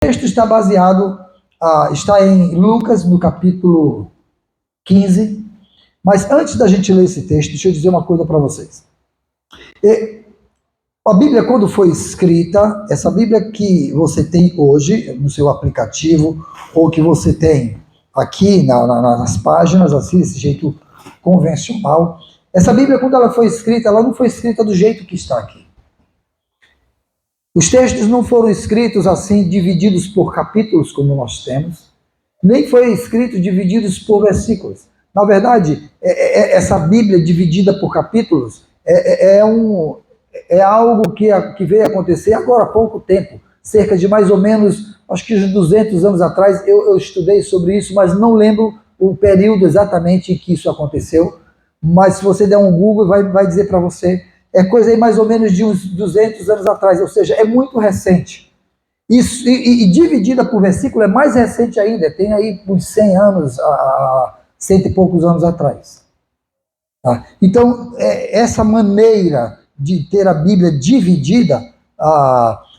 texto está baseado, está em Lucas, no capítulo 15. Mas antes da gente ler esse texto, deixa eu dizer uma coisa para vocês. A Bíblia, quando foi escrita, essa Bíblia que você tem hoje no seu aplicativo, ou que você tem aqui nas páginas, assim, desse jeito convencional, essa Bíblia, quando ela foi escrita, ela não foi escrita do jeito que está aqui. Os textos não foram escritos assim, divididos por capítulos, como nós temos, nem foi escrito divididos por versículos. Na verdade, essa Bíblia dividida por capítulos é algo que veio acontecer agora há pouco tempo, cerca de mais ou menos, acho que 200 anos atrás, eu estudei sobre isso, mas não lembro o período exatamente em que isso aconteceu, mas se você der um Google, vai dizer para você, é coisa aí mais ou menos de uns 200 anos atrás, ou seja, é muito recente. Isso, e dividida por versículo é mais recente ainda, tem aí uns 100 anos, 100 e poucos anos atrás. Tá? Então, essa maneira de ter a Bíblia dividida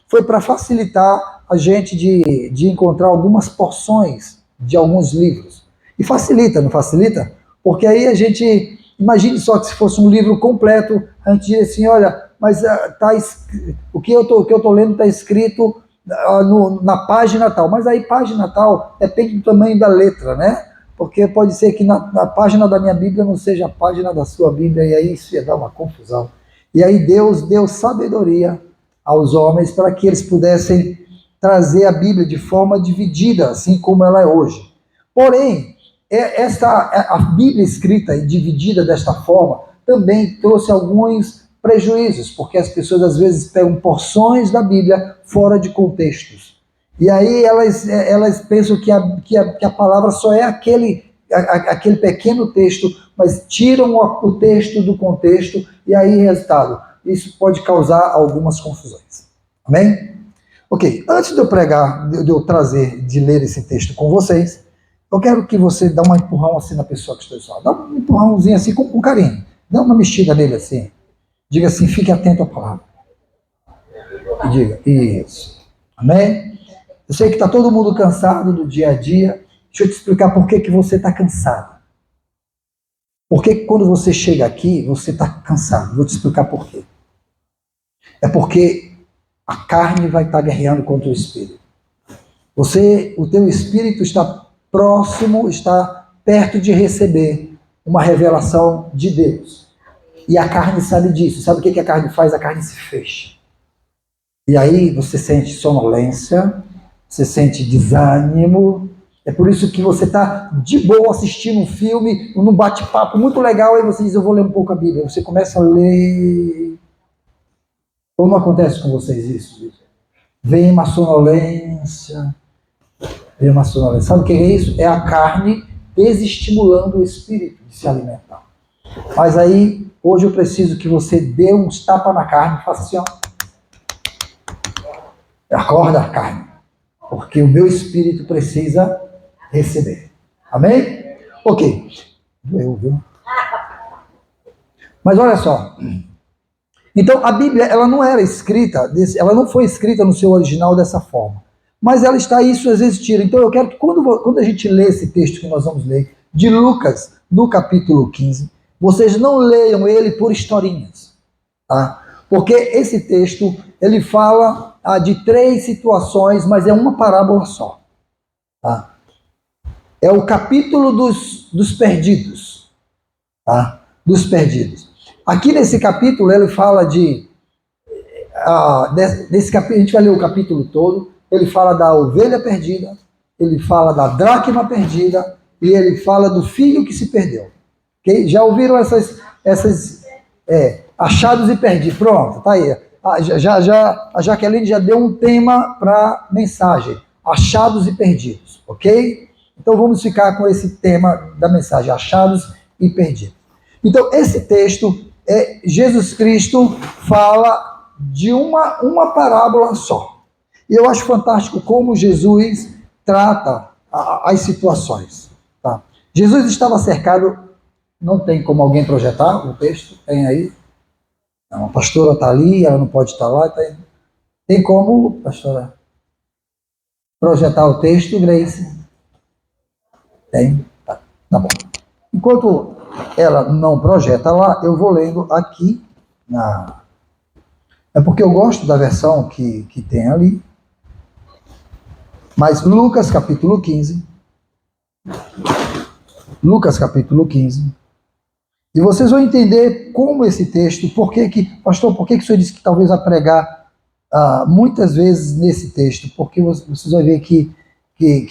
foi para facilitar a gente de encontrar algumas porções de alguns livros. E facilita, não facilita? Porque aí a gente, imagine só que se fosse um livro completo, a gente diria assim, olha, mas o que eu tô lendo está escrito na página tal, mas aí página tal depende do tamanho da letra, né? Porque pode ser que na página da minha Bíblia não seja a página da sua Bíblia, e aí isso ia dar uma confusão. E aí Deus deu sabedoria aos homens para que eles pudessem trazer a Bíblia de forma dividida, assim como ela é hoje. Porém, a Bíblia escrita e dividida desta forma também trouxe alguns prejuízos, porque as pessoas às vezes pegam porções da Bíblia fora de contextos. E aí elas pensam que a palavra só é aquele pequeno texto, mas tiram o texto do contexto, e aí, resultado, isso pode causar algumas confusões. Amém? Ok, antes de eu pregar, de eu trazer, de ler esse texto com vocês, eu quero que você dê um empurrão assim na pessoa que está do seu lado. Dá um empurrãozinho assim com carinho. Dá uma mexida nele assim. Diga assim, fique atento à palavra. E diga, isso. Amém? Eu sei que está todo mundo cansado do dia a dia. Deixa eu te explicar por que você está cansado. Por que quando você chega aqui, você está cansado? Vou te explicar por quê. É porque a carne vai estar guerreando contra o espírito. O teu espírito está próximo, está perto de receber uma revelação de Deus. E a carne sabe disso. Sabe o que a carne faz? A carne se fecha. E aí você sente sonolência, você sente desânimo. É por isso que você está de boa assistindo um filme, num bate-papo muito legal, aí você diz, eu vou ler um pouco a Bíblia. Você começa a ler. Ou não acontece com vocês isso? Vem uma sonolência. Sabe o que é isso? É a carne desestimulando o espírito de se alimentar. Mas aí, hoje eu preciso que você dê uns tapas na carne, faça assim, ó. Acorda a carne, porque o meu espírito precisa receber. Amém? Ok. Doeu, viu? Mas olha só. Então, a Bíblia, ela não era escrita, ela não foi escrita no seu original dessa forma. Mas ela está aí, suas vezes tira. Então, eu quero que quando a gente lê esse texto que nós vamos ler, de Lucas, no capítulo 15, vocês não leiam ele por historinhas, tá? Porque esse texto, ele fala de 3 situações, mas é uma parábola só. Tá? É o capítulo dos perdidos. Tá? Dos perdidos. Aqui nesse capítulo, ele fala nesse capítulo, a gente vai ler o capítulo todo, ele fala da ovelha perdida, ele fala da dracma perdida, e ele fala do filho que se perdeu. Okay? Já ouviram essas achados e perdidos? Pronto, tá aí. A Jaqueline já deu um tema para mensagem. Achados e perdidos, ok? Então vamos ficar com esse tema da mensagem, achados e perdidos. Então esse texto, Jesus Cristo fala de uma parábola só. E eu acho fantástico como Jesus trata as situações. Tá? Jesus estava cercado, não tem como alguém projetar o texto, tem aí? Não, a pastora está ali, ela não pode estar lá. Tem como, pastora? projetar o texto, Grace? Tem? Tá bom. Enquanto ela não projeta lá, eu vou lendo aqui. É porque eu gosto da versão que tem ali. Mas Lucas capítulo 15. Lucas capítulo 15. E vocês vão entender como esse texto, pastor, por que o senhor disse que talvez vai pregar muitas vezes nesse texto? Porque vocês vão ver que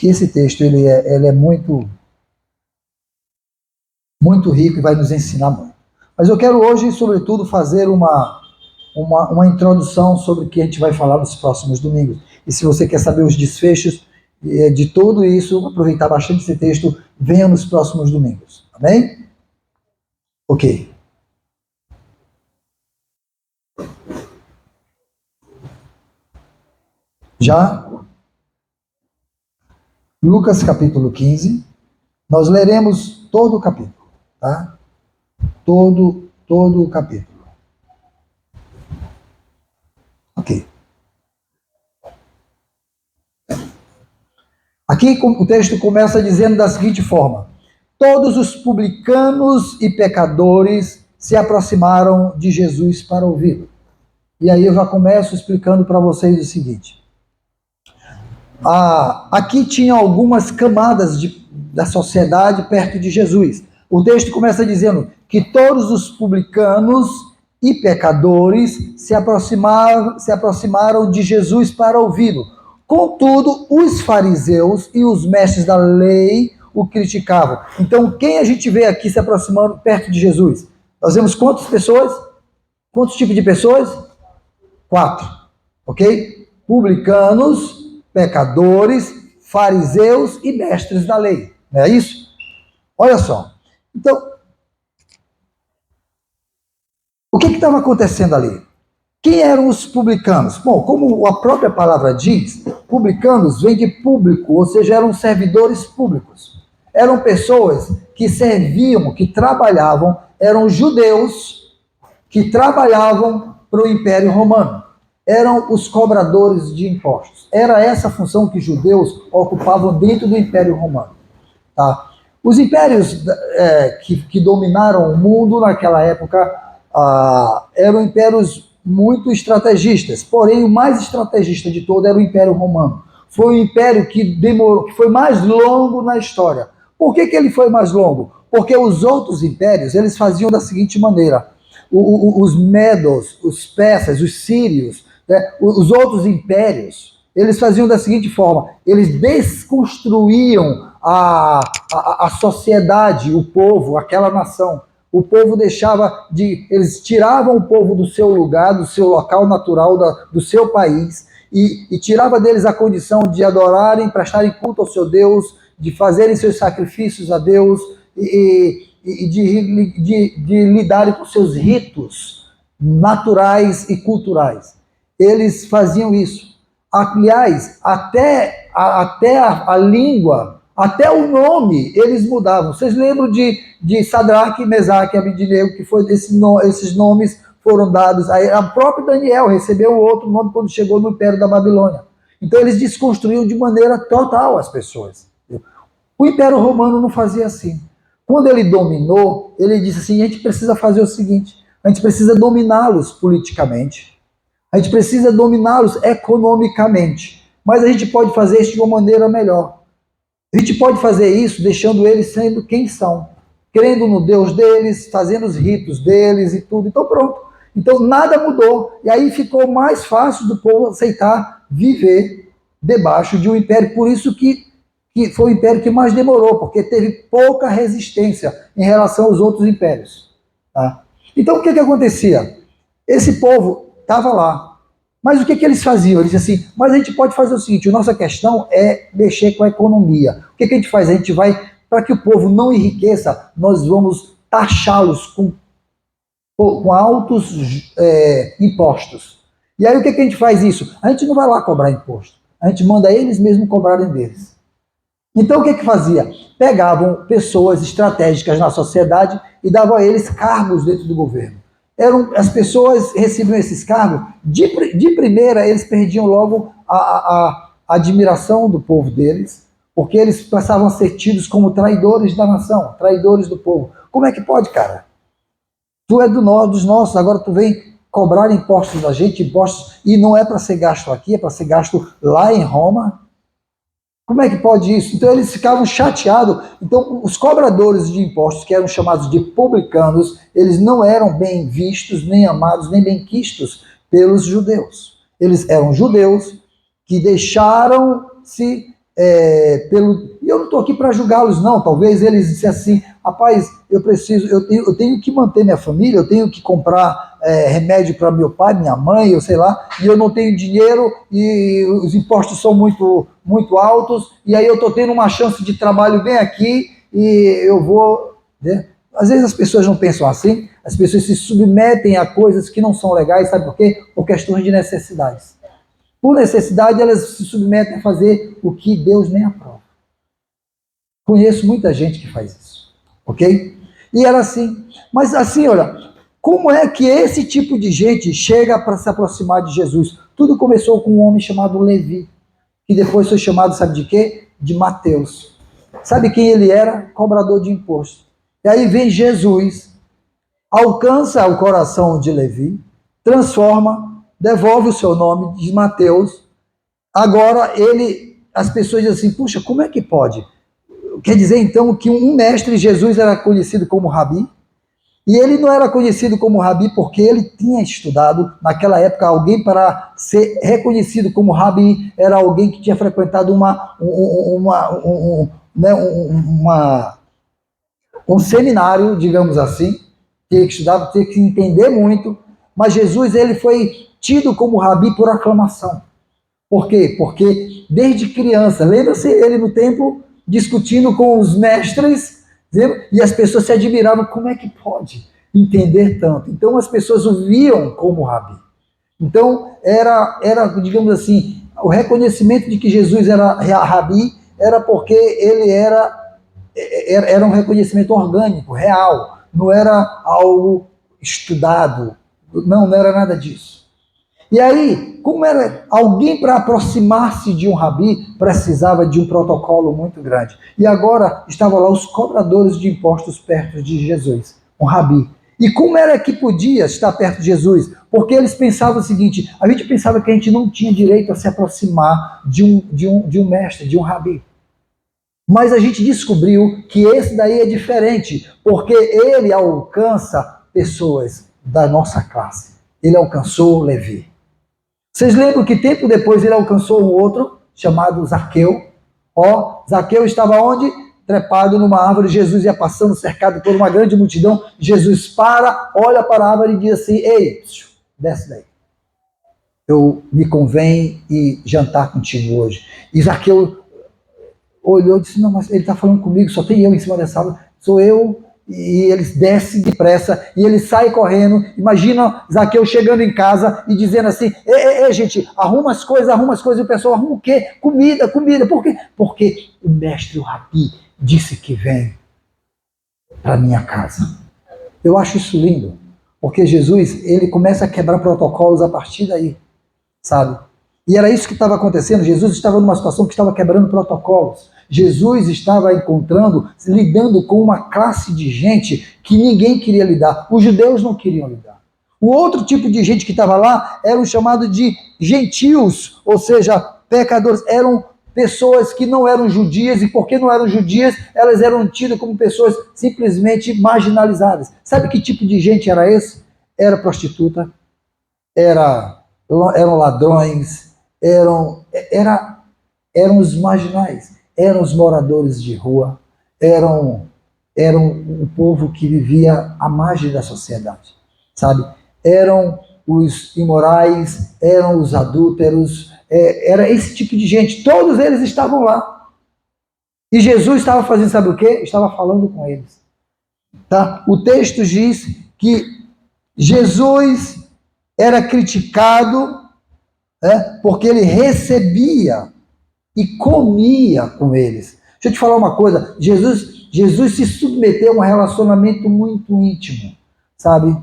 esse texto ele é muito, muito rico e vai nos ensinar muito. Mas eu quero hoje, sobretudo, fazer uma introdução sobre o que a gente vai falar nos próximos domingos. E se você quer saber os desfechos de tudo isso, aproveitar bastante esse texto, venha nos próximos domingos. Amém? Ok. Já? Lucas capítulo 15. Nós leremos todo o capítulo, tá? Todo o capítulo. Ok. Aqui o texto começa dizendo da seguinte forma: todos os publicanos e pecadores se aproximaram de Jesus para ouvi-lo. E aí eu já começo explicando para vocês o seguinte. Aqui tinha algumas camadas da sociedade perto de Jesus. O texto começa dizendo que todos os publicanos e pecadores se aproximaram de Jesus para ouvi-lo. Contudo, os fariseus e os mestres da lei o criticavam. Então, quem a gente vê aqui se aproximando perto de Jesus? Nós vemos quantas pessoas? Quantos tipos de pessoas? 4. Ok? Publicanos, pecadores, fariseus e mestres da lei. Não é isso? Olha só. Então, o que estava acontecendo ali? Quem eram os publicanos? Bom, como a própria palavra diz, publicanos vem de público, ou seja, eram servidores públicos. Eram pessoas que serviam, que trabalhavam, eram judeus que trabalhavam para o Império Romano. Eram os cobradores de impostos. Era essa a função que judeus ocupavam dentro do Império Romano. Tá? Os impérios que dominaram o mundo naquela época eram impérios muito estrategistas, porém o mais estrategista de todo era o Império Romano. Foi o império que foi mais longo na história. Por que ele foi mais longo? Porque os outros impérios, eles faziam da seguinte maneira: os medos, os persas, os sírios, né, os outros impérios, eles faziam da seguinte forma: eles desconstruíam a sociedade, o povo, aquela nação. O povo eles tiravam o povo do seu lugar, do seu local natural, do seu país, e tirava deles a condição de adorarem, prestarem culto ao seu Deus, de fazerem seus sacrifícios a Deus, e de lidarem com seus ritos naturais e culturais. Eles faziam isso. Aliás, até a língua, até o nome, eles mudavam. Vocês lembram de Sadraque, Mesaque e Abednego, que foi esses nomes foram dados. A própria Daniel recebeu outro nome quando chegou no Império da Babilônia. Então eles desconstruíam de maneira total as pessoas. O Império Romano não fazia assim. Quando ele dominou, ele disse assim: a gente precisa fazer o seguinte, a gente precisa dominá-los politicamente, a gente precisa dominá-los economicamente, mas a gente pode fazer isso de uma maneira melhor. A gente pode fazer isso deixando eles sendo quem são, crendo no Deus deles, fazendo os ritos deles e tudo. Então pronto. Então nada mudou. E aí ficou mais fácil do povo aceitar viver debaixo de um império. Por isso que foi o império que mais demorou, porque teve pouca resistência em relação aos outros impérios. Tá? Então o que acontecia? Esse povo estava lá. Mas o que eles faziam? Eles diziam assim: mas a gente pode fazer o seguinte, a nossa questão é mexer com a economia. O que a gente faz? A gente vai, para que o povo não enriqueça, nós vamos taxá-los com altos impostos. E aí o que a gente faz isso? A gente não vai lá cobrar imposto. A gente manda eles mesmos cobrarem deles. Então o que fazia? Pegavam pessoas estratégicas na sociedade e davam a eles cargos dentro do governo. As pessoas recebiam esses cargos, de primeira eles perdiam logo a admiração do povo deles, porque eles passavam a ser tidos como traidores da nação, traidores do povo. Como é que pode, cara? Tu é dos nossos, agora tu vem cobrar impostos da gente, impostos, e não é para ser gasto aqui, é para ser gasto lá em Roma. Como é que pode isso? Então eles ficavam chateados. Então os cobradores de impostos, que eram chamados de publicanos, eles não eram bem vistos, nem amados, nem bem quistos pelos judeus. Eles eram judeus que deixaram-se e eu não estou aqui para julgá-los, não. Talvez eles dissessem assim: rapaz, eu tenho que manter minha família, eu tenho que comprar remédio para meu pai, minha mãe, eu sei lá, e eu não tenho dinheiro e os impostos são muito, muito altos, e aí eu estou tendo uma chance de trabalho bem aqui e eu vou. Né? Às vezes as pessoas não pensam assim, as pessoas se submetem a coisas que não são legais, sabe por quê? Por questões de necessidades. Por necessidade, elas se submetem a fazer o que Deus nem aprova. Conheço muita gente que faz isso, ok? E era assim. Mas assim, olha, como é que esse tipo de gente chega para se aproximar de Jesus? Tudo começou com um homem chamado Levi, que depois foi chamado, sabe de quê? De Mateus. Sabe quem ele era? Cobrador de imposto. E aí vem Jesus, alcança o coração de Levi, transforma, devolve o seu nome de Mateus. Agora as pessoas dizem assim: puxa, como é que pode? Quer dizer então que um mestre, Jesus, era conhecido como Rabi, e ele não era conhecido como Rabi porque ele tinha estudado. Naquela época, alguém para ser reconhecido como Rabi era alguém que tinha frequentado um seminário, digamos assim, tinha que estudar, tinha que entender muito. Mas Jesus, ele foi tido como Rabi por aclamação. Por quê? Porque desde criança, lembra-se ele no templo discutindo com os mestres, e as pessoas se admiravam: como é que pode entender tanto? Então as pessoas o viam como Rabi. Então era, digamos assim, o reconhecimento de que Jesus era Rabi era porque ele era um reconhecimento orgânico, real, não era algo estudado, não era nada disso. E aí, como era alguém para aproximar-se de um rabi, precisava de um protocolo muito grande. E agora estavam lá os cobradores de impostos perto de Jesus, um rabi. E como era que podia estar perto de Jesus? Porque eles pensavam o seguinte: a gente pensava que a gente não tinha direito a se aproximar de um mestre, de um rabi. Mas a gente descobriu que esse daí é diferente, porque ele alcança pessoas da nossa classe. Ele alcançou Levi. Vocês lembram que tempo depois ele alcançou um outro, chamado Zaqueu? Zaqueu estava onde? Trepado numa árvore. Jesus ia passando, cercado por uma grande multidão. Jesus para, olha para a árvore e diz assim: ei, desce daí. Me convém ir jantar contigo hoje. E Zaqueu olhou e disse: não, mas ele está falando comigo, só tem eu em cima dessa árvore, sou eu. E eles descem depressa e ele sai correndo. Imagina Zaqueu chegando em casa e dizendo assim: gente, arruma as coisas. E o pessoal arruma o quê? Comida. Por quê? Porque o mestre, o Rabi, disse que vem para minha casa. Eu acho isso lindo, porque Jesus, ele começa a quebrar protocolos a partir daí, sabe? E era isso que estava acontecendo. Jesus estava numa situação que estava quebrando protocolos. Jesus estava lidando com uma classe de gente que ninguém queria lidar. Os judeus não queriam lidar. O outro tipo de gente que estava lá eram chamados de gentios, ou seja, pecadores. Eram pessoas que não eram judias, e porque não eram judias, elas eram tidas como pessoas simplesmente marginalizadas. Sabe que tipo de gente era esse? Era prostituta, eram ladrões, eram os marginais. Eram os moradores de rua, eram o povo que vivia à margem da sociedade, sabe? Eram os imorais, eram os adúlteros, era esse tipo de gente. Todos eles estavam lá. E Jesus estava fazendo, sabe o quê? Estava falando com eles. Tá? O texto diz que Jesus era criticado porque ele recebia e comia com eles. Deixa eu te falar uma coisa: Jesus se submeteu a um relacionamento muito íntimo, sabe?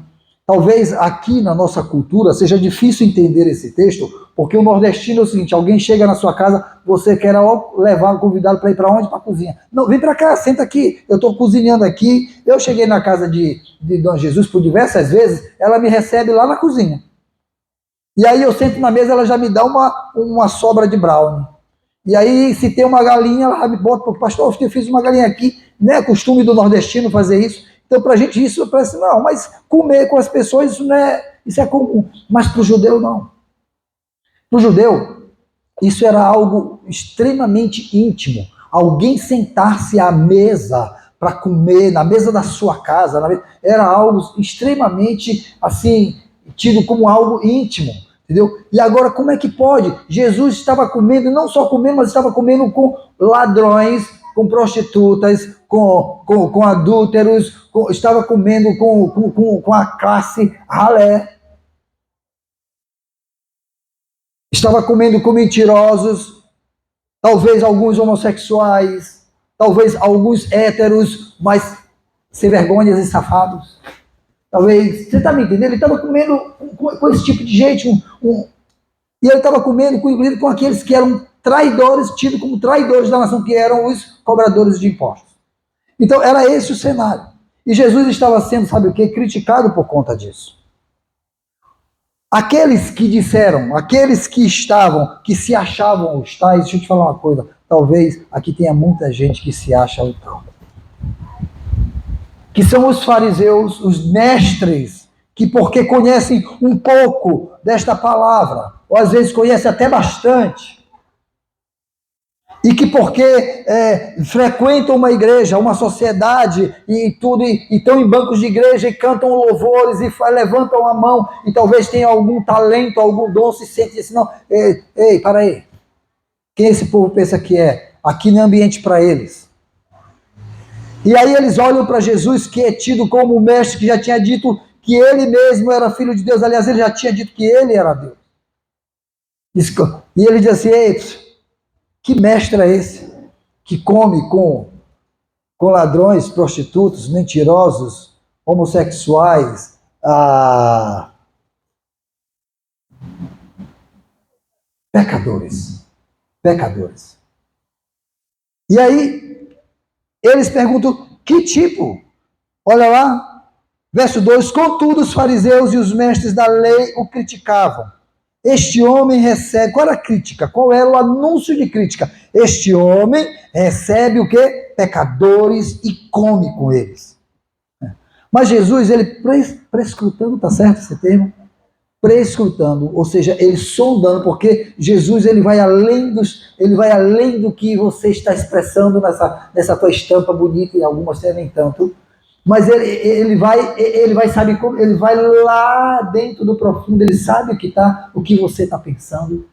Talvez aqui na nossa cultura seja difícil entender esse texto, porque o nordestino é o seguinte: alguém chega na sua casa, você quer levar o convidado para ir para onde? Para a cozinha. Não, vem para cá, senta aqui, eu estou cozinhando aqui. Eu cheguei na casa de Dom Jesus por diversas vezes, ela me recebe lá na cozinha. E aí eu sento na mesa, ela já me dá uma sobra de brownie. E aí, se tem uma galinha, ela já me bota, porque pastor, eu fiz uma galinha aqui, não é costume do nordestino fazer isso. Então, para a gente, isso parece, não, mas comer com as pessoas, isso é comum. Mas para o judeu, não. Para o judeu, isso era algo extremamente íntimo. Alguém sentar-se à mesa para comer, na mesa da sua casa, era algo extremamente, assim, tido como algo íntimo. Entendeu? E agora, como é que pode? Jesus estava comendo, não só comendo, mas estava comendo com ladrões, com prostitutas, com adúlteros, estava comendo com a classe ralé, estava comendo com mentirosos, talvez alguns homossexuais, talvez alguns héteros, mas sem vergonhas e safados. Talvez, você está me entendendo? Ele estava comendo com esse tipo de gente, e ele estava comendo com aqueles que eram traidores, tidos como traidores da nação, que eram os cobradores de impostos. Então, era esse o cenário. E Jesus estava sendo, sabe o quê? Criticado por conta disso. Aqueles que disseram, aqueles que estavam, que se achavam os tais, deixa eu te falar uma coisa, talvez aqui tenha muita gente que se acha o tal. Que são os fariseus, os mestres, que porque conhecem um pouco desta palavra, ou às vezes conhecem até bastante, e que porque frequentam uma igreja, uma sociedade e tudo, e estão em bancos de igreja e cantam louvores e levantam a mão e talvez tenham algum talento, algum dom, se sente assim, não, ei, para aí. Quem esse povo pensa que é? Aqui não é ambiente para eles. E aí eles olham para Jesus, que é tido como o mestre, que já tinha dito que ele mesmo era filho de Deus. Aliás, ele já tinha dito que ele era Deus. E ele diz assim: ei, que mestre é esse? Que come com ladrões, prostitutos, mentirosos, homossexuais, pecadores. Pecadores. E aí, eles perguntam, que tipo? Olha lá, verso 2, contudo os fariseus e os mestres da lei o criticavam. Este homem recebe, qual era a crítica? Qual era o anúncio de crítica? Este homem recebe o quê? Pecadores e come com eles. Mas Jesus, ele prescrutando, tá certo esse termo? Prescrutando, ou seja, ele sondando, porque Jesus ele vai além do que você está expressando nessa tua estampa bonita, e algumas nem tanto. Mas ele vai sabe como, ele vai lá dentro do profundo, ele sabe o que você está pensando.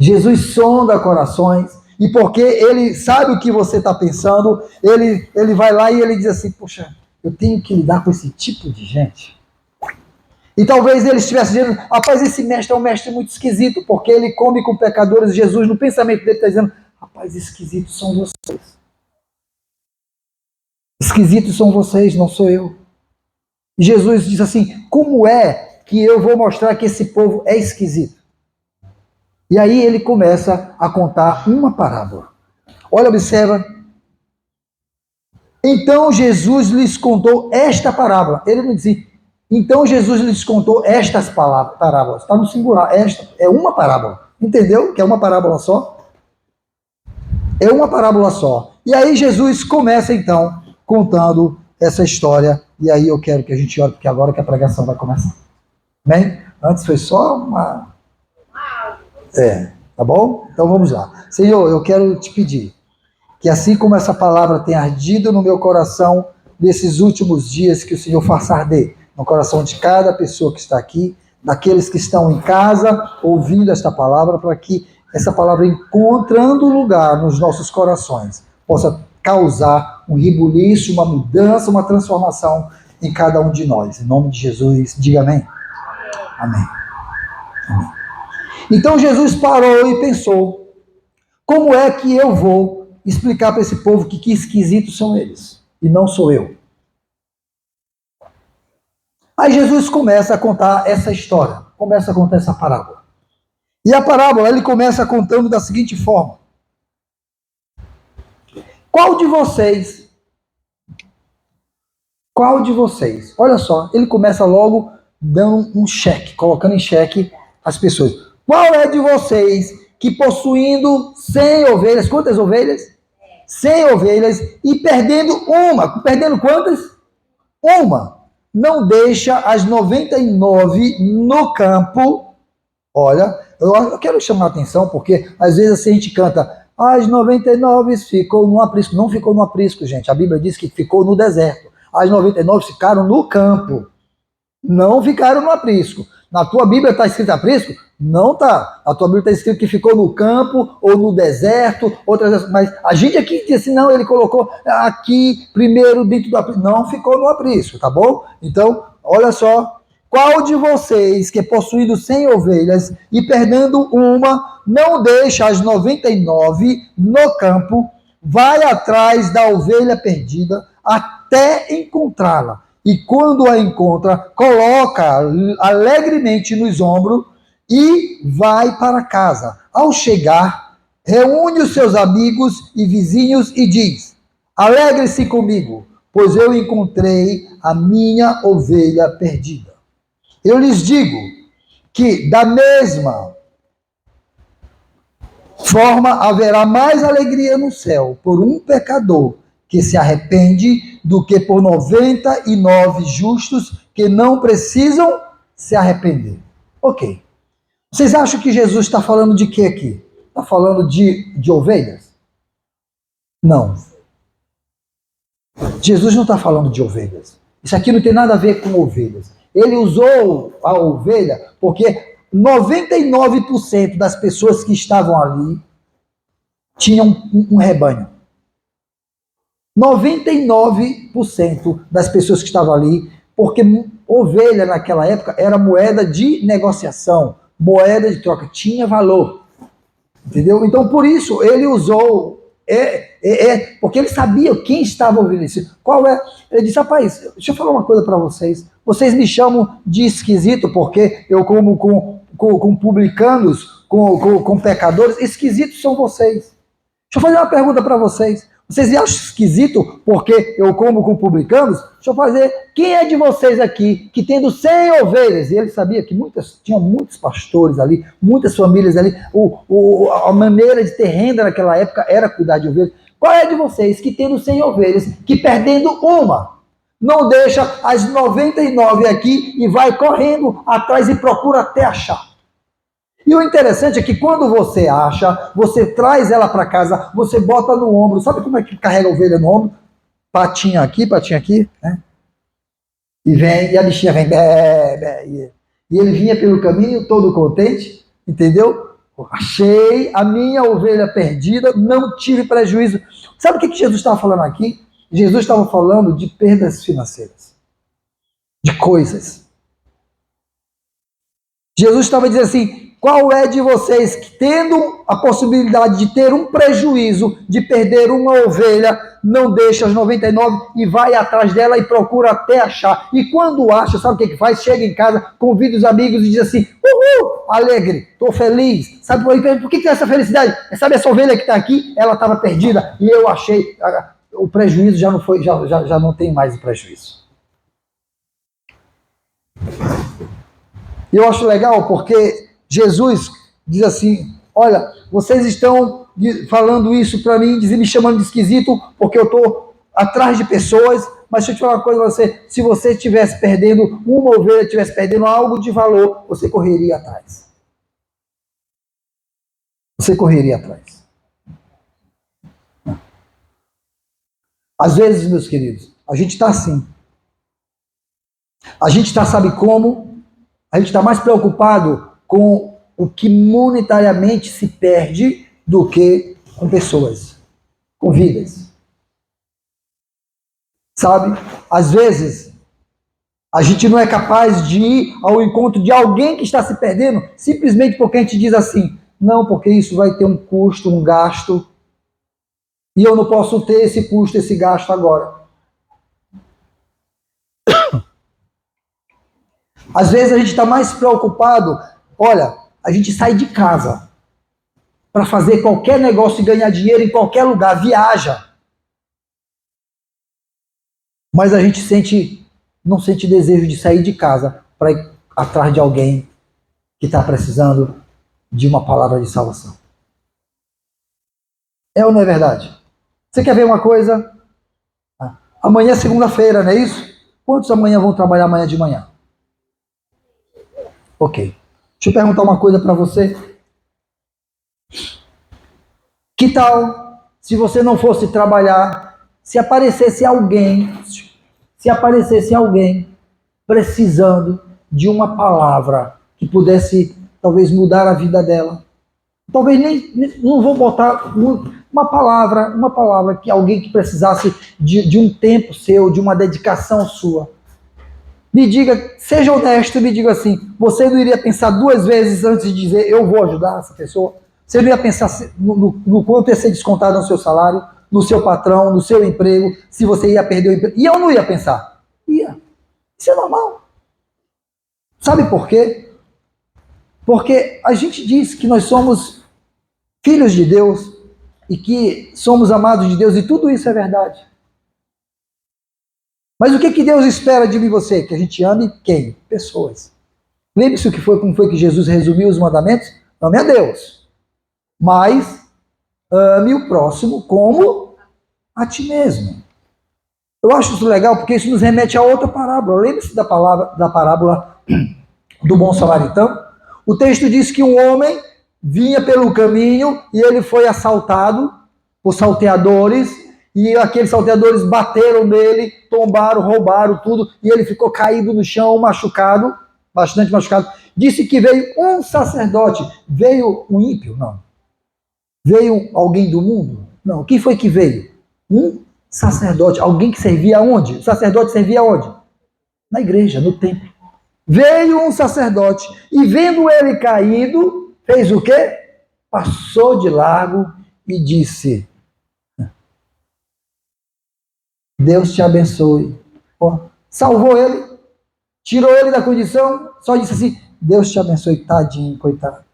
Jesus sonda corações, e porque ele sabe o que você está pensando, ele vai lá e ele diz assim: poxa, eu tenho que lidar com esse tipo de gente. E talvez ele estivesse dizendo: rapaz, esse mestre é um mestre muito esquisito, porque ele come com pecadores. Jesus, no pensamento dele, está dizendo: rapaz, esquisitos são vocês. Esquisitos são vocês, não sou eu. E Jesus diz assim: como é que eu vou mostrar que esse povo é esquisito? E aí ele começa a contar uma parábola. Olha, observa. Então Jesus lhes contou esta parábola. Ele não dizia: então Jesus lhes contou estas parábolas. Está no singular. Esta é uma parábola. Entendeu? Que é uma parábola só? É uma parábola só. E aí Jesus começa então contando essa história. E aí eu quero que a gente ore, porque agora que a pregação vai começar. Amém? Antes foi só uma... tá bom? Então vamos lá. Senhor, eu quero te pedir que assim como essa palavra tem ardido no meu coração nesses últimos dias, que o Senhor faça arder no coração de cada pessoa que está aqui, daqueles que estão em casa ouvindo esta palavra, para que essa palavra, encontrando lugar nos nossos corações, possa causar um rebuliço, uma mudança, uma transformação em cada um de nós. Em nome de Jesus, diga amém. Amém. Amém. Então Jesus parou e pensou: como é que eu vou explicar para esse povo que esquisitos são eles e não sou eu? Aí Jesus começa a contar essa história, começa a contar essa parábola. E a parábola ele começa contando da seguinte forma: qual de vocês, olha só, ele começa logo dando um cheque, colocando em xeque as pessoas. Qual é de vocês que possuindo 100 ovelhas, quantas ovelhas? 100 ovelhas e perdendo uma, perdendo quantas? Uma. Não deixa as 99 no campo. Olha, eu quero chamar a atenção porque às vezes assim a gente canta, as 99 ficou no aprisco. Não ficou no aprisco, gente. A Bíblia diz que ficou no deserto. As 99 ficaram no campo. Não ficaram no aprisco. Na tua Bíblia está escrito aprisco? Não está. Na tua Bíblia está escrito que ficou no campo ou no deserto, outras, mas a gente aqui disse assim, não, ele colocou aqui primeiro dentro do aprisco. Não ficou no aprisco, tá bom? Então, olha só. Qual de vocês que possuindo 100 ovelhas e perdendo uma, não deixa as 99 no campo, vai atrás da ovelha perdida até encontrá-la? E quando a encontra, coloca alegremente nos ombros e vai para casa. Ao chegar, reúne os seus amigos e vizinhos e diz: alegre-se comigo, pois eu encontrei a minha ovelha perdida. Eu lhes digo que da mesma forma haverá mais alegria no céu por um pecador que se arrepende do que por 99 justos que não precisam se arrepender. Ok. Vocês acham que Jesus está falando de quê aqui? Está falando de ovelhas? Não. Jesus não está falando de ovelhas. Isso aqui não tem nada a ver com ovelhas. Ele usou a ovelha porque 99% das pessoas que estavam ali tinham um rebanho. 99% das pessoas que estavam ali, porque ovelha naquela época era moeda de negociação, moeda de troca, tinha valor. Entendeu? Então, por isso, ele usou, porque ele sabia quem estava ouvindo isso. Qual é? Ele disse, rapaz, deixa eu falar uma coisa para vocês. Vocês me chamam de esquisito porque eu como com publicanos, com pecadores. Esquisitos são vocês. Deixa eu fazer uma pergunta para vocês. Vocês acham esquisito porque eu como com publicanos? Deixa eu fazer. Quem é de vocês aqui que tendo 100 ovelhas, e ele sabia que tinham muitos pastores ali, muitas famílias ali, a maneira de ter renda naquela época era cuidar de ovelhas. Qual é de vocês que tendo 100 ovelhas, que perdendo uma, não deixa as 99 aqui e vai correndo atrás e procura até achar? E o interessante é que quando você acha, você traz ela para casa, você bota no ombro. Sabe como é que carrega a ovelha no ombro? Patinha aqui, né? E vem, e a bichinha vem, bé, bé, e ele vinha pelo caminho todo contente, entendeu? Achei a minha ovelha perdida, não tive prejuízo. Sabe o que Jesus estava falando aqui? Jesus estava falando de perdas financeiras, de coisas. Jesus estava dizendo assim, qual é de vocês que, tendo a possibilidade de ter um prejuízo, de perder uma ovelha, não deixa as 99 e vai atrás dela e procura até achar? E quando acha, sabe o que faz? Chega em casa, convida os amigos e diz assim, uhul, alegre, estou feliz. Sabe por que tem essa felicidade? Sabe essa ovelha que está aqui? Ela estava perdida e eu achei, o prejuízo já não foi, já não tem mais o prejuízo. E eu acho legal porque Jesus diz assim, olha, vocês estão falando isso para mim, me chamando de esquisito, porque eu estou atrás de pessoas, mas deixa eu te falar uma coisa para você, se você estivesse perdendo uma ovelha, estivesse perdendo algo de valor, você correria atrás. Você correria atrás. Às vezes, meus queridos, a gente está assim. A gente está, sabe como? A gente está mais preocupado com o que monetariamente se perde do que com pessoas, com vidas. Sabe? Às vezes, a gente não é capaz de ir ao encontro de alguém que está se perdendo simplesmente porque a gente diz assim, não, porque isso vai ter um custo, um gasto, e eu não posso ter esse custo, esse gasto agora. Às vezes a gente está mais preocupado, olha, a gente sai de casa para fazer qualquer negócio e ganhar dinheiro em qualquer lugar, viaja. Mas a gente não sente desejo de sair de casa para ir atrás de alguém que está precisando de uma palavra de salvação. É ou não é verdade? Você quer ver uma coisa? Amanhã é segunda-feira, não é isso? Quantos amanhã vão trabalhar amanhã de manhã? Ok. Deixa eu perguntar uma coisa para você. Que tal se você não fosse trabalhar, se aparecesse alguém precisando de uma palavra que pudesse talvez mudar a vida dela? Talvez não vou botar uma palavra que alguém que precisasse de um tempo seu, de uma dedicação sua. Me diga, seja honesto, me diga assim, você não iria pensar duas vezes antes de dizer eu vou ajudar essa pessoa? Você não ia pensar no quanto ia ser descontado no seu salário, no seu patrão, no seu emprego, se você ia perder o emprego? E eu não ia pensar. Ia. Isso é normal. Sabe por quê? Porque a gente diz que nós somos filhos de Deus e que somos amados de Deus, e tudo isso é verdade. Mas o que Deus espera de mim e você? Que a gente ame quem? Pessoas. Lembre-se como foi que Jesus resumiu os mandamentos? Ame a Deus, mas ame o próximo como a ti mesmo. Eu acho isso legal porque isso nos remete a outra parábola. Lembre-se da parábola do bom samaritano. O texto diz que um homem vinha pelo caminho e ele foi assaltado por salteadores, e aqueles salteadores bateram nele, tombaram, roubaram tudo, e ele ficou caído no chão, machucado, bastante machucado. Disse que veio um sacerdote. Veio um ímpio? Não. Veio alguém do mundo? Não. Quem foi que veio? Um sacerdote. Alguém que servia onde? O sacerdote servia onde? Na igreja, no templo. Veio um sacerdote e, vendo ele caído, fez o quê? Passou de largo e disse: Deus te abençoe. Salvou ele, tirou ele da condição, só disse assim: Deus te abençoe, tadinho, coitado.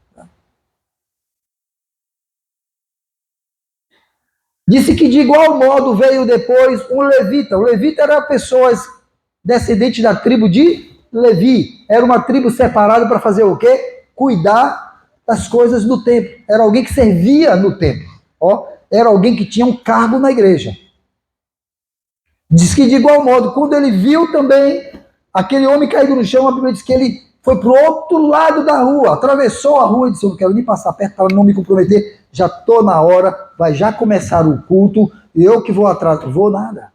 Disse que de igual modo veio depois um levita. O levita era pessoas descendentes da tribo de Levi. Era uma tribo separada para fazer o quê? Cuidar das coisas do templo. Era alguém que servia no templo. Era alguém que tinha um cargo na igreja. Diz que de igual modo, quando ele viu também aquele homem caído no chão, a Bíblia diz que ele foi para o outro lado da rua, atravessou a rua e disse: eu não quero nem passar perto para não me comprometer, já estou na hora, vai já começar o culto, eu que vou atrás, não vou nada.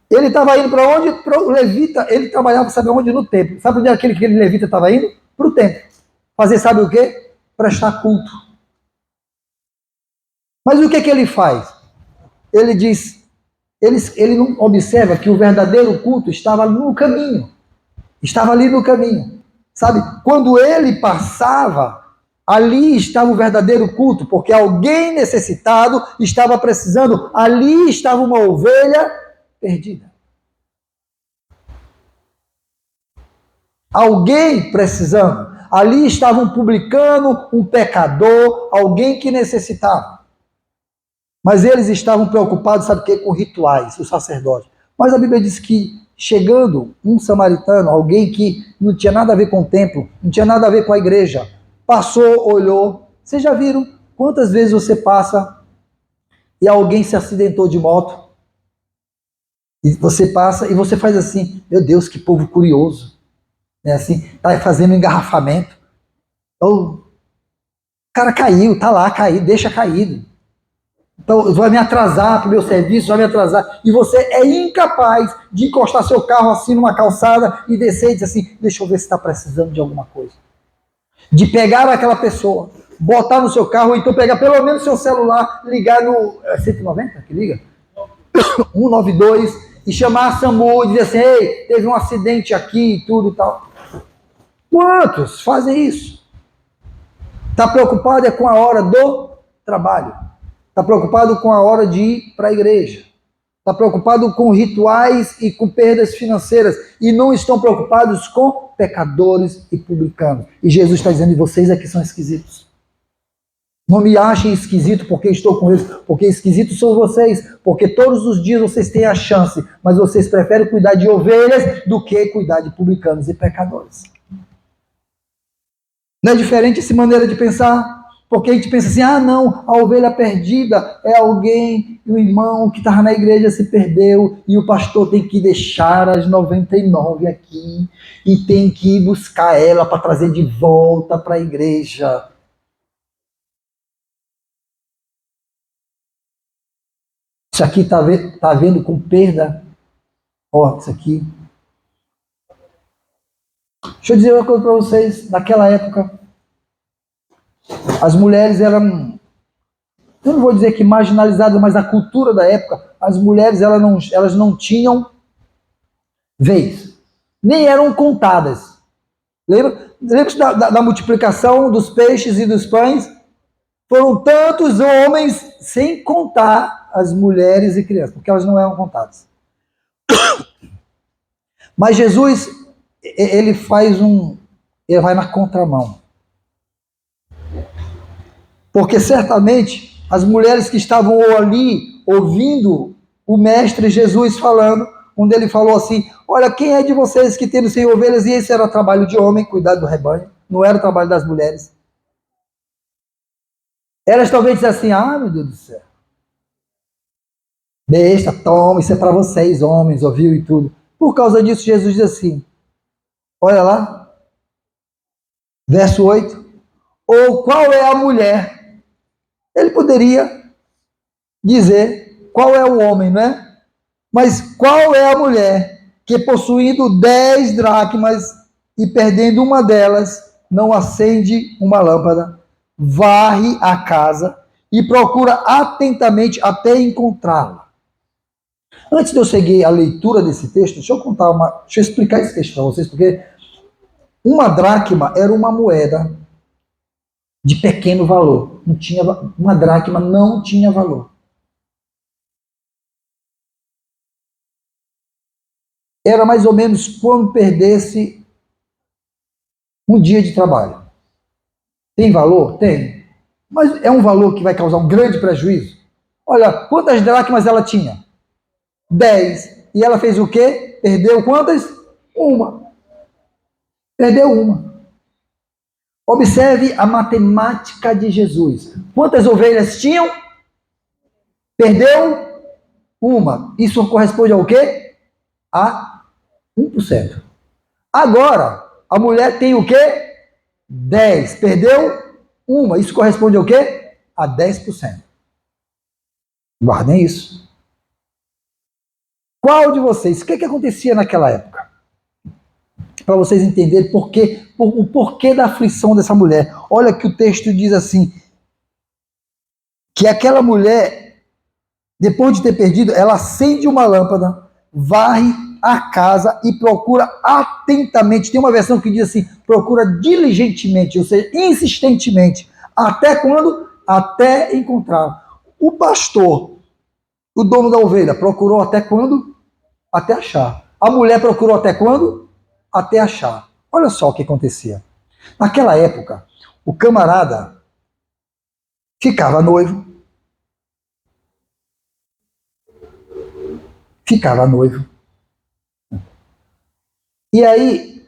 Ele estava indo para onde? Para o levita, ele trabalhava, sabe onde? No templo. Sabe onde aquele levita estava indo? Para o templo. Fazer sabe o quê? Prestar culto. Mas o que ele faz? Ele diz, ele não observa que o verdadeiro culto estava no caminho. Estava ali no caminho. Sabe? Quando ele passava, ali estava o verdadeiro culto, porque alguém necessitado estava precisando, ali estava uma ovelha perdida. Alguém precisando. Ali estava um publicano, um pecador, alguém que necessitava. Mas eles estavam preocupados, sabe o quê? Com rituais, o sacerdote. Mas a Bíblia diz que, chegando um samaritano, alguém que não tinha nada a ver com o templo, não tinha nada a ver com a igreja, passou, olhou. Vocês já viram quantas vezes você passa e alguém se acidentou de moto? E você passa e você faz assim: meu Deus, que povo curioso. É assim, tá fazendo engarrafamento. O cara caiu, tá lá, caído, deixa caído. Então, vai me atrasar para o meu serviço, vai me atrasar. E você é incapaz de encostar seu carro assim numa calçada e descer e dizer assim: deixa eu ver se está precisando de alguma coisa. De pegar aquela pessoa, botar no seu carro, ou então pegar pelo menos seu celular, ligar no 190, que liga? 192, e chamar a SAMU e dizer assim: ei, teve um acidente aqui e tudo e tal. Quantos fazem isso? Está preocupado com a hora do trabalho. Está preocupado com a hora de ir para a igreja. Está preocupado com rituais e com perdas financeiras. E não estão preocupados com pecadores e publicanos. E Jesus está dizendo, vocês é que são esquisitos. Não me achem esquisito porque estou com eles, porque esquisitos são vocês, porque todos os dias vocês têm a chance, mas vocês preferem cuidar de ovelhas do que cuidar de publicanos e pecadores. Não é diferente essa maneira de pensar? Porque a gente pensa assim, não, a ovelha perdida é alguém, o irmão que estava na igreja se perdeu e o pastor tem que deixar as 99 aqui e tem que ir buscar ela para trazer de volta para a igreja. Isso aqui está vendo com perda? Ó, isso aqui. Deixa eu dizer uma coisa para vocês. Naquela época, as mulheres eram, eu não vou dizer que marginalizadas, mas na cultura da época, as mulheres elas não tinham vez. Nem eram contadas. Lembra-se da multiplicação dos peixes e dos pães? Foram tantos homens, sem contar as mulheres e crianças, porque elas não eram contadas. Mas Jesus, ele vai na contramão. Porque certamente as mulheres que estavam ali ouvindo o mestre Jesus falando, onde ele falou assim, olha, quem é de vocês que tem 100 ovelhas? E esse era o trabalho de homem, cuidar do rebanho, não era o trabalho das mulheres. Elas talvez dissessem assim, meu Deus do céu. Besta, toma, isso é para vocês, homens, ouviu e tudo. Por causa disso, Jesus diz assim, olha lá, verso 8, ou qual é a mulher? Ele poderia dizer qual é o homem, né? Mas qual é a mulher que possuindo 10 dracmas e perdendo uma delas, não acende uma lâmpada, varre a casa e procura atentamente até encontrá-la? Antes de eu seguir a leitura desse texto, deixa eu explicar esse texto para vocês, porque uma dracma era uma moeda de pequeno valor. Uma dracma não tinha valor. Era mais ou menos quando perdesse um dia de trabalho. Tem valor? Tem. Mas é um valor que vai causar um grande prejuízo? Olha, quantas dracmas ela tinha? 10. E ela fez o quê? Perdeu quantas? Uma. Perdeu uma. Observe a matemática de Jesus. Quantas ovelhas tinham? Perdeu uma. Isso corresponde ao quê? A 1%. Agora, a mulher tem o quê? 10. Perdeu uma. Isso corresponde ao quê? A 10%. Guardem isso. Qual de vocês? O que acontecia naquela época? Para vocês entenderem o porquê da aflição dessa mulher. Olha que o texto diz assim, que aquela mulher, depois de ter perdido, ela acende uma lâmpada, varre a casa e procura atentamente. Tem uma versão que diz assim, procura diligentemente, ou seja, insistentemente. Até quando? Até encontrar. O pastor, o dono da ovelha, procurou até quando? Até achar. A mulher procurou até quando? Até achar. Olha só o que acontecia. Naquela época, o camarada ficava noivo. E aí,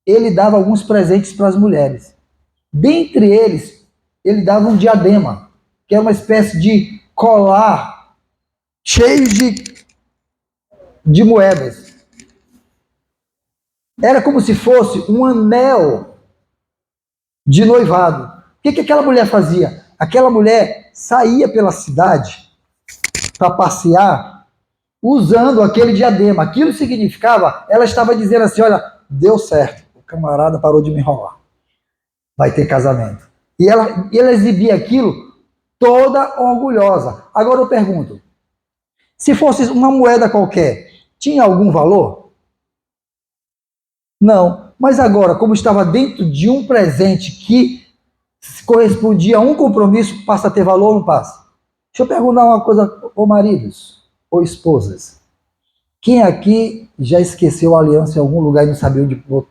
ele dava alguns presentes para as mulheres. Dentre eles, ele dava um diadema, que é uma espécie de colar cheio de moedas. Era como se fosse um anel de noivado. O que aquela mulher fazia? Aquela mulher saía pela cidade para passear usando aquele diadema. Aquilo significava, ela estava dizendo assim, olha, deu certo, o camarada parou de me enrolar. Vai ter casamento. E ela exibia aquilo toda orgulhosa. Agora eu pergunto, se fosse uma moeda qualquer, tinha algum valor? Não. Mas agora, como estava dentro de um presente que correspondia a um compromisso, passa a ter valor ou não passa? Deixa eu perguntar uma coisa, ô maridos, ou esposas? Quem aqui já esqueceu a aliança em algum lugar e não sabia onde pôr?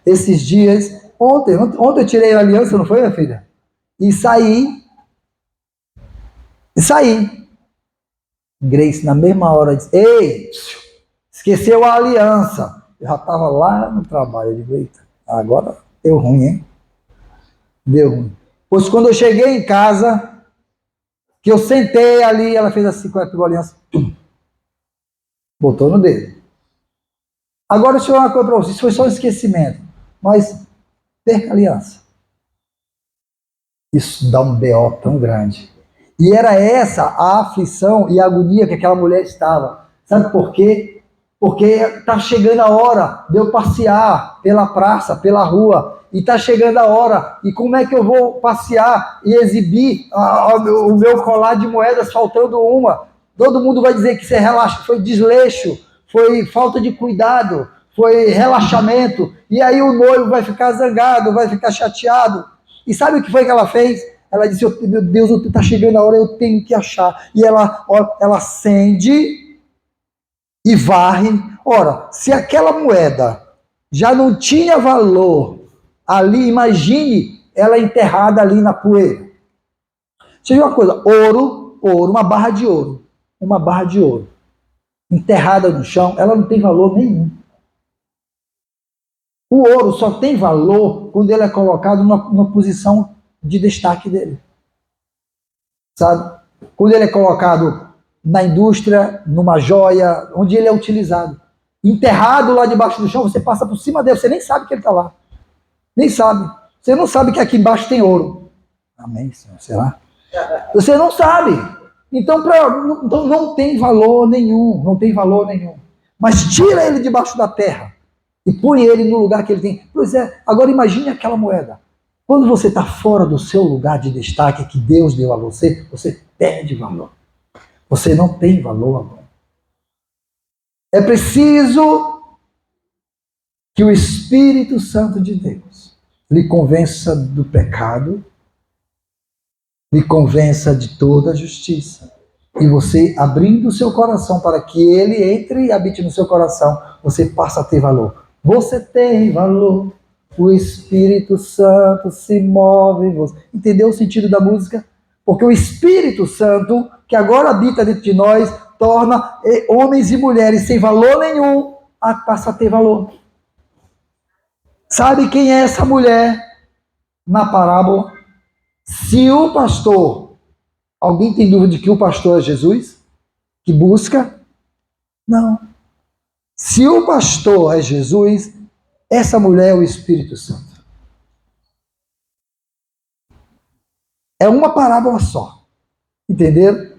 Esses dias, ontem eu tirei a aliança, não foi, minha filha? E saí. Grace, na mesma hora, disse: ei, esqueceu a aliança. Eu já estava lá no trabalho. Eu digo: eita, agora deu ruim, hein? Deu ruim. Pois quando eu cheguei em casa, que eu sentei ali, ela fez assim, pegou a aliança, botou no dedo. Agora deixa eu falar uma coisa para vocês, isso foi só um esquecimento, mas perca a aliança. Isso dá um BO tão grande. E era essa a aflição e a agonia que aquela mulher estava. Sabe por quê? Porque está chegando a hora de eu passear pela praça, pela rua, e está chegando a hora, e como é que eu vou passear e exibir o meu colar de moedas faltando uma? Todo mundo vai dizer que isso foi desleixo, foi falta de cuidado, foi relaxamento, e aí o noivo vai ficar zangado, vai ficar chateado. E sabe o que foi que ela fez? Ela disse: meu Deus, está chegando a hora, eu tenho que achar. E ela acende e varre. Ora, se aquela moeda já não tinha valor ali, imagine ela enterrada ali na poeira. Você viu uma coisa? Ouro, uma barra de ouro, enterrada no chão, ela não tem valor nenhum. O ouro só tem valor quando ele é colocado numa posição de destaque dele. Sabe? Quando ele é colocado na indústria, numa joia, onde ele é utilizado. Enterrado lá debaixo do chão, você passa por cima dele, você nem sabe que ele está lá. Nem sabe. Você não sabe que aqui embaixo tem ouro. Amém, Senhor? Será? Você não sabe. Então não tem valor nenhum. Não tem valor nenhum. Mas tira ele debaixo da terra e põe ele no lugar que ele tem. Pois é, agora imagine aquela moeda. Quando você está fora do seu lugar de destaque que Deus deu a você, você perde valor. Você não tem valor agora. É preciso que o Espírito Santo de Deus lhe convença do pecado, lhe convença de toda a justiça. E você, abrindo o seu coração para que ele entre e habite no seu coração, você passa a ter valor. Você tem valor. O Espírito Santo se move em você. Entendeu o sentido da música? Porque o Espírito Santo, que agora habita dentro de nós, torna homens e mulheres sem valor nenhum, passa a ter valor. Sabe quem é essa mulher na parábola? Se o pastor, alguém tem dúvida de que o pastor é Jesus? Que busca? Não. Se o pastor é Jesus, essa mulher é o Espírito Santo. É uma parábola só. Entenderam?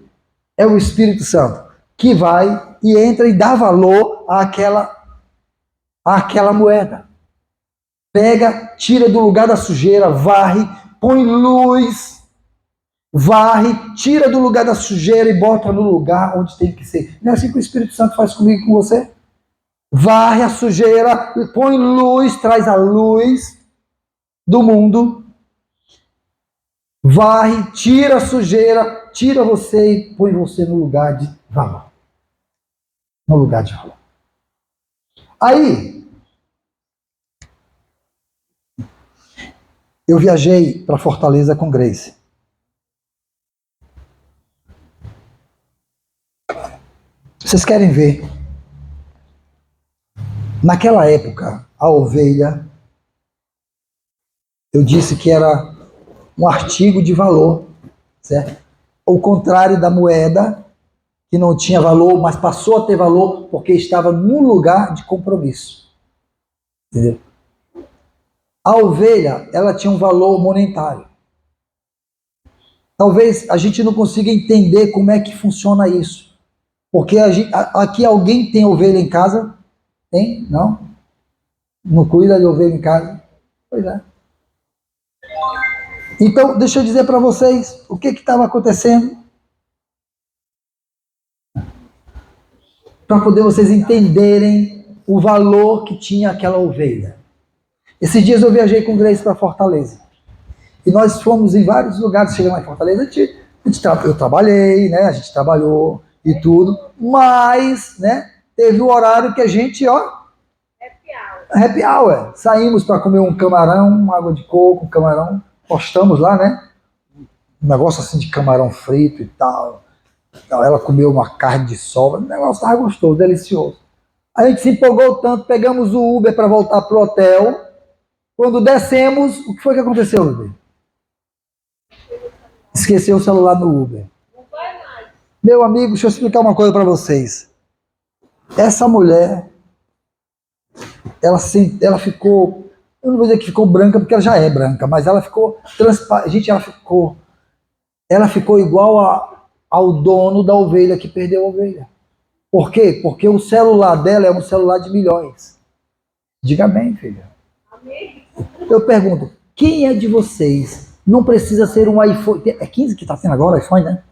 É o Espírito Santo que vai e entra e dá valor àquela moeda. Pega, tira do lugar da sujeira, varre, põe luz, varre, tira do lugar da sujeira e bota no lugar onde tem que ser. Não é assim que o Espírito Santo faz comigo e com você? Varre a sujeira, põe luz, traz a luz do mundo. Varre, tira a sujeira, tira você e põe você no lugar de valor. No lugar de valor. Aí, eu viajei para Fortaleza com Grace. Vocês querem ver? Naquela época, a ovelha, eu disse que era um artigo de valor, certo? Ao contrário da moeda, que não tinha valor, mas passou a ter valor porque estava num lugar de compromisso. Entendeu? A ovelha, ela tinha um valor monetário. Talvez a gente não consiga entender como é que funciona isso. Porque aqui alguém tem ovelha em casa? Tem? Não? Não cuida de ovelha em casa? Pois é. Então, deixa eu dizer para vocês o que estava acontecendo. Para poder vocês entenderem o valor que tinha aquela ovelha. Esses dias eu viajei com Grace para Fortaleza. E nós fomos em vários lugares, chegamos em Fortaleza, eu trabalhei, né? A gente trabalhou, e tudo, mas, né, teve o horário que a gente, ó, happy hour. Saímos para comer um camarão, uma água de coco, um camarão, postamos lá, né, um negócio assim de camarão frito e tal. Então, ela comeu uma carne de sol, o negócio estava gostoso, delicioso. A gente se empolgou tanto, pegamos o Uber para voltar pro hotel. Quando descemos, o que foi que aconteceu, Uber? Esqueceu o celular no Uber. Meu amigo, deixa eu explicar uma coisa para vocês. Essa mulher, ela ficou, eu não vou dizer que ficou branca, porque ela já é branca, mas ela ficou transparente. Gente, ela ficou igual ao dono da ovelha que perdeu a ovelha. Por quê? Porque o celular dela é um celular de milhões. Diga bem, filha. Eu pergunto, quem é de vocês não precisa ser um iPhone? É 15 que está sendo agora o iPhone, né?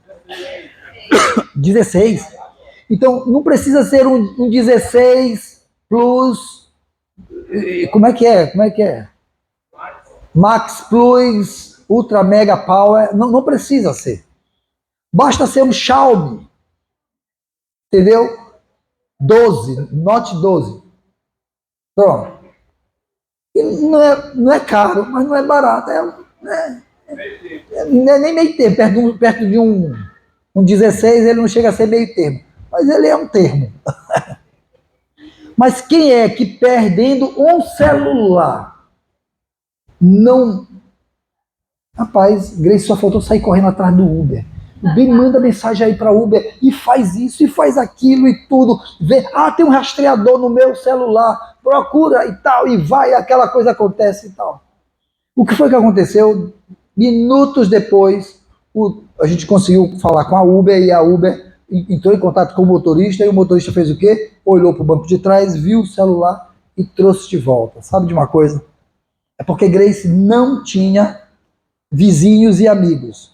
16. Então, não precisa ser um 16 Plus. Como é que é? Como é que é? Max Plus, Ultra Mega Power. Não, não precisa ser. Basta ser um Xiaomi. Entendeu? 12, Note 12. Pronto. E não é caro, mas não é barato. Não é nem meio termo. Perto de um 16, ele não chega a ser meio termo. Mas ele é um termo. Mas quem é que perdendo um celular não... Rapaz, Grace só faltou sair correndo atrás do Uber. Bem, manda mensagem aí para Uber e faz isso e faz aquilo e tudo. Vê, tem um rastreador no meu celular, procura e tal, e vai, aquela coisa acontece e tal. O que foi que aconteceu? Minutos depois, a gente conseguiu falar com a Uber e a Uber entrou em contato com o motorista e o motorista fez o quê? Olhou para o banco de trás, viu o celular e trouxe de volta. Sabe de uma coisa? É porque Grace não tinha vizinhos e amigos.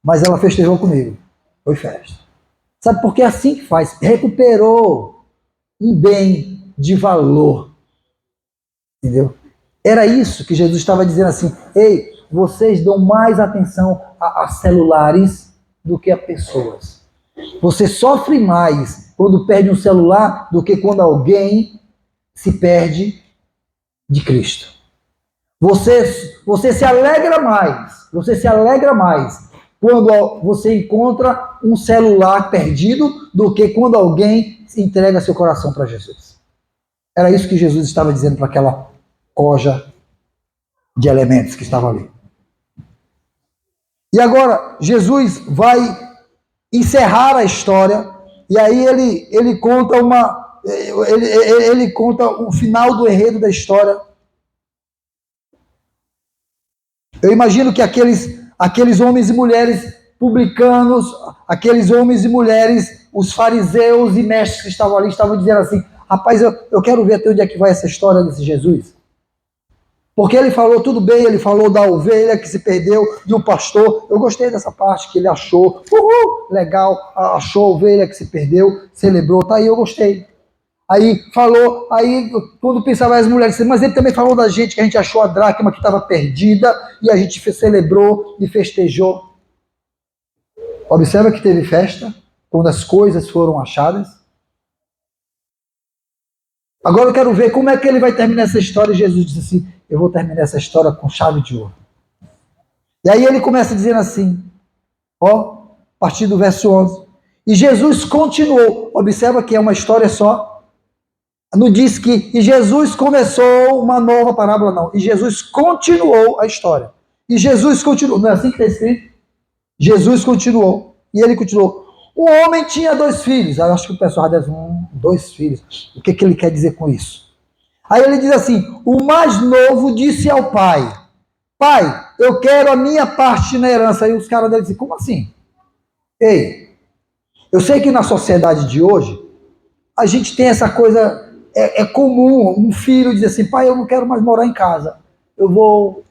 Mas ela festejou comigo. Foi festa. Sabe por que é assim que faz? Recuperou um bem de valor. Entendeu? Era isso que Jesus estava dizendo assim. Ei, vocês dão mais atenção a celulares do que a pessoas. Você sofre mais quando perde um celular do que quando alguém se perde de Cristo. Você se alegra mais. Você se alegra mais quando você encontra um celular perdido do que quando alguém entrega seu coração para Jesus. Era isso que Jesus estava dizendo para aquela coja de elementos que estava ali. E agora, Jesus vai encerrar a história, e aí ele conta ele conta o final do enredo da história. Eu imagino que aqueles homens e mulheres publicanos, aqueles homens e mulheres, os fariseus e mestres que estavam ali, estavam dizendo assim, rapaz, eu quero ver até onde é que vai essa história desse Jesus. Porque ele falou, tudo bem, ele falou da ovelha que se perdeu, de um pastor, eu gostei dessa parte que ele achou, legal, achou a ovelha que se perdeu, celebrou, tá aí, eu gostei. Aí falou, aí quando pensava as mulheres, mas ele também falou da gente, que a gente achou a dracma que estava perdida, e a gente celebrou e festejou. Observa que teve festa, quando as coisas foram achadas. Agora eu quero ver como é que ele vai terminar essa história, e Jesus disse assim, eu vou terminar essa história com chave de ouro. E aí ele começa dizendo assim, a partir do verso 11, e Jesus continuou, observa que é uma história só, não diz que e Jesus começou uma nova parábola, não. E Jesus continuou a história. E Jesus continuou. Não é assim que está escrito? Jesus continuou. E ele continuou. O homem tinha 2 filhos. Eu acho que o pessoal deve dizer, 2 filhos. O que ele quer dizer com isso? Aí ele diz assim, o mais novo disse ao pai, pai, eu quero a minha parte na herança. Aí os caras devem dizer, como assim? Ei, eu sei que na sociedade de hoje, a gente tem essa coisa... É comum um filho dizer assim, pai, eu não quero mais morar em casa, eu vou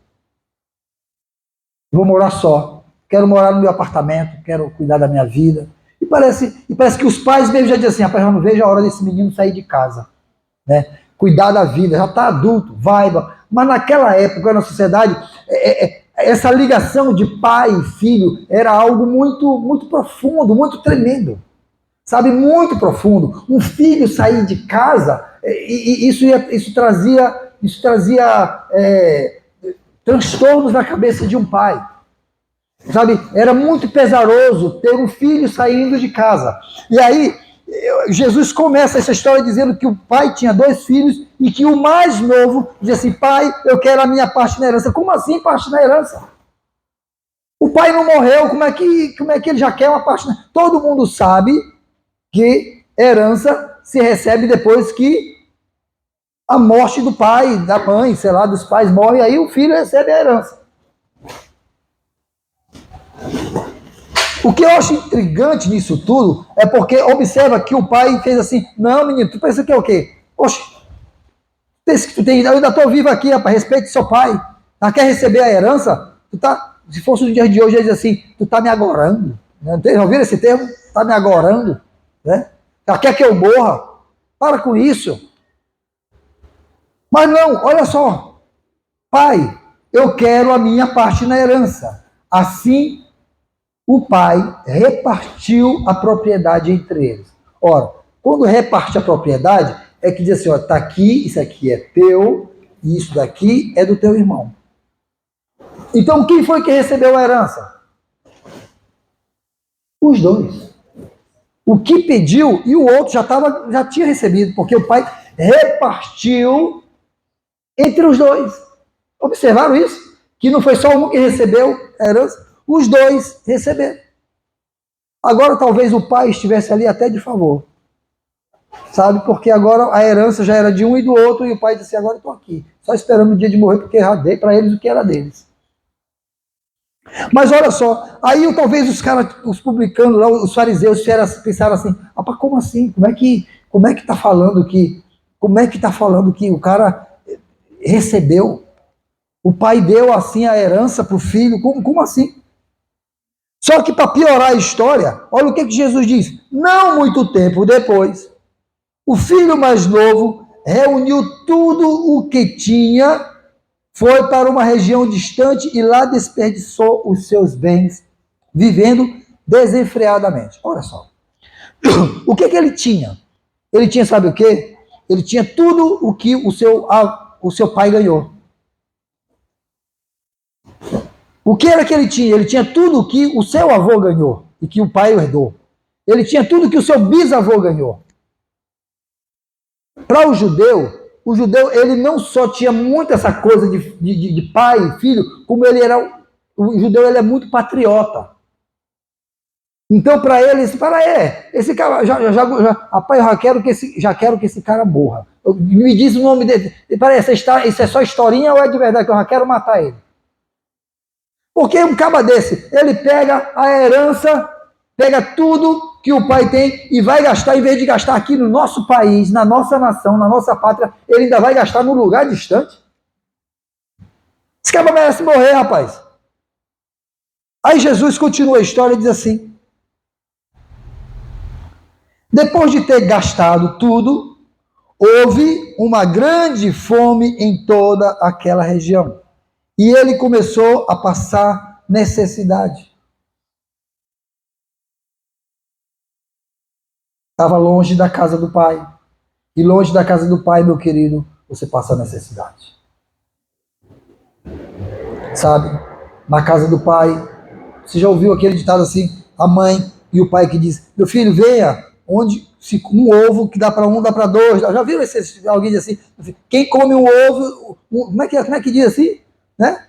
morar só, quero morar no meu apartamento, quero cuidar da minha vida. E parece que os pais mesmo já dizem assim, rapaz, eu não vejo a hora desse menino sair de casa, né? Cuidar da vida, já está adulto, vai. Mas naquela época, na sociedade, essa ligação de pai e filho era algo muito, muito profundo, muito tremendo. sabe, muito profundo. Um filho sair de casa, isso trazia transtornos na cabeça de um pai. Sabe, era muito pesaroso ter um filho saindo de casa. E aí, Jesus começa essa história dizendo que o pai tinha 2 filhos e que o mais novo dizia assim: pai, eu quero a minha parte na herança. Como assim parte na herança? O pai não morreu, como é que ele já quer uma parte? Todo mundo sabe que herança se recebe depois que a morte do pai, da mãe, sei lá, dos pais morre, aí o filho recebe a herança. O que eu acho intrigante nisso tudo é porque observa que o pai fez assim: não, menino, tu pensa que é o quê? Oxe, pensa que tu tem, eu ainda estou vivo aqui, rapaz, respeite seu pai. Tá, quer receber a herança? Tu tá, se fosse no dia de hoje, ele diz assim: tu tá me agorando. Já ouviram esse termo? Tá me agorando, né? Já quer que eu morra? Para com isso. Mas não, olha só. Pai, eu quero a minha parte na herança. Assim, o pai repartiu a propriedade entre eles. Ora, quando reparte a propriedade, é que diz assim: ó, tá aqui, isso aqui é teu, e isso daqui é do teu irmão. Então, quem foi que recebeu a herança? Os 2. O que pediu e o outro já tinha recebido, porque o pai repartiu entre os 2. Observaram isso? Que não foi só um que recebeu a herança, os 2 receberam. Agora talvez o pai estivesse ali até de favor, sabe? Porque agora a herança já era de um e do outro, e o pai disse: agora eu estou aqui, só esperando o dia de morrer, porque já dei para eles o que era deles. Mas olha só, aí talvez os caras, os publicanos, os fariseus pensaram assim: rapaz, como assim? Como é que está falando que o cara recebeu? O pai deu assim a herança para o filho? Como assim? Só que para piorar a história, olha o que Jesus diz: não muito tempo depois, o filho mais novo reuniu tudo o que tinha, foi para uma região distante e lá desperdiçou os seus bens, vivendo desenfreadamente. Olha só. O que ele tinha? Ele tinha, sabe o quê? Ele tinha tudo o que o seu pai ganhou. O que era que ele tinha? Ele tinha tudo o que o seu avô ganhou e que o pai herdou. Ele tinha tudo o que o seu bisavô ganhou. Para o judeu ele não só tinha muito essa coisa de pai e filho, como ele era. O judeu ele é muito patriota. Então, para ele, esse cara, rapaz, eu já quero que esse cara morra. Me diz o nome dele. Isso é só historinha ou é de verdade que eu já quero matar ele? Porque um caba desse, ele pega a herança, pega tudo que o pai tem e vai gastar, em vez de gastar aqui no nosso país, na nossa nação, na nossa pátria, ele ainda vai gastar num lugar distante. Esse caba merece morrer, rapaz. Aí Jesus continua a história e diz assim: depois de ter gastado tudo, houve uma grande fome em toda aquela região. E ele começou a passar necessidade. Estava longe da casa do pai. E longe da casa do pai, meu querido, você passa necessidade. Sabe? Na casa do pai, você já ouviu aquele ditado assim, a mãe e o pai que diz: meu filho, venha, onde um ovo que dá para um, dá para 2. Já viu alguém diz assim: quem come um ovo, como é que diz assim? Né?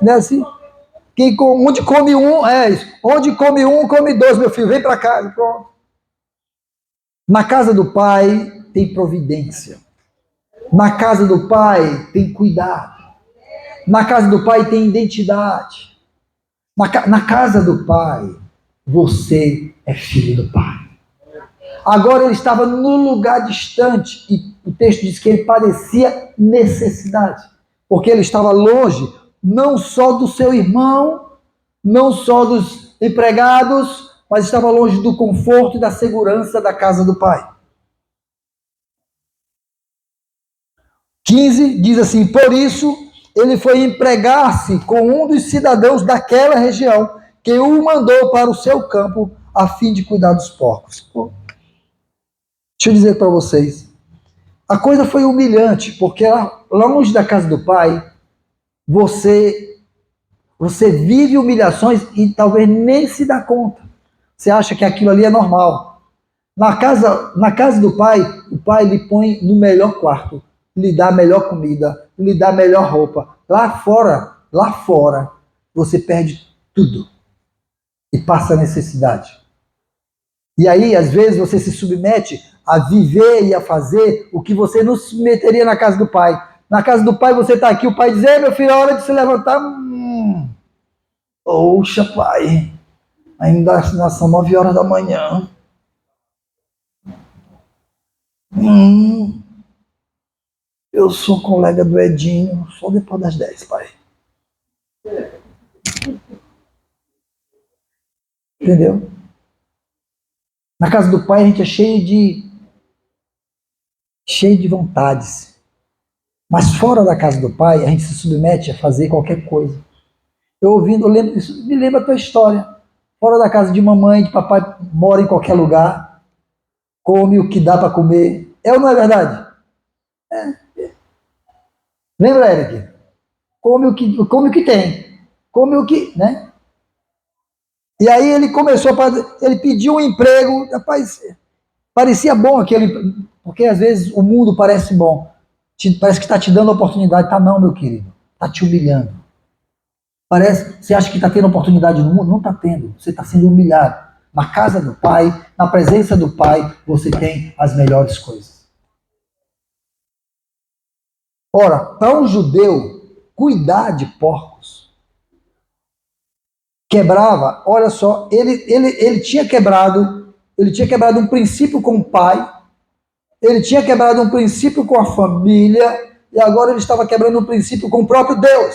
Não é assim? Onde come um, é isso. Onde come um, come 2, meu filho, vem para cá. Pronto. Na casa do pai tem providência. Na casa do pai tem cuidado. Na casa do pai tem identidade. Na casa do pai, você é filho do pai. Agora ele estava num lugar distante e o texto diz que ele padecia necessidade. Porque ele estava longe, não só do seu irmão, não só dos empregados, mas estava longe do conforto e da segurança da casa do pai. 15 diz assim: por isso ele foi empregar-se com um dos cidadãos daquela região, que o mandou para o seu campo a fim de cuidar dos porcos. Pô, deixa eu dizer para vocês, a coisa foi humilhante, porque lá longe da casa do pai, você vive humilhações e talvez nem se dá conta. Você acha que aquilo ali é normal. Na casa do pai, o pai lhe põe no melhor quarto, lhe dá a melhor comida, lhe dá a melhor roupa. Lá fora, você perde tudo e passa necessidade. E aí, às vezes, você se submete a viver e a fazer o que você não se submeteria na casa do pai. Na casa do pai, você está aqui, o pai diz: ei, meu filho, é hora de se levantar. Poxa, pai, ainda são 9 horas da manhã. Eu sou colega do Edinho, só depois das 10, pai. Entendeu? Na casa do pai a gente é cheio de vontades. Mas fora da casa do pai, a gente se submete a fazer qualquer coisa. Isso me lembra a tua história. Fora da casa de mamãe, de papai, mora em qualquer lugar, come o que dá para comer. É ou não é verdade? Lembra, Eric? Come o que tem. Come o que, né? E aí ele começou, ele pediu um emprego, rapaz, parecia bom aquele, porque às vezes o mundo parece bom, parece que está te dando oportunidade, tá não, meu querido, está te humilhando. Você acha que está tendo oportunidade no mundo? Não está tendo, você está sendo humilhado. Na casa do pai, na presença do pai, você tem as melhores coisas. Ora, para um judeu, cuidar de porcos quebrava, olha só, ele tinha quebrado um princípio com o pai, ele tinha quebrado um princípio com a família, e agora ele estava quebrando um princípio com o próprio Deus.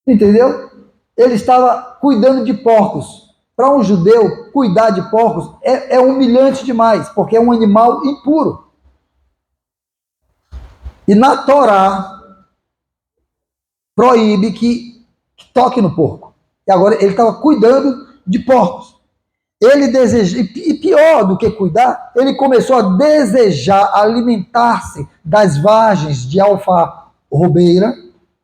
Entendeu? Ele estava cuidando de porcos. Para um judeu, cuidar de porcos é humilhante demais, porque é um animal impuro. E na Torá, proíbe que toque no porco. E agora ele estava cuidando de porcos. Ele deseja, e pior do que cuidar, ele começou a desejar alimentar-se das vagens de alfarrobeira,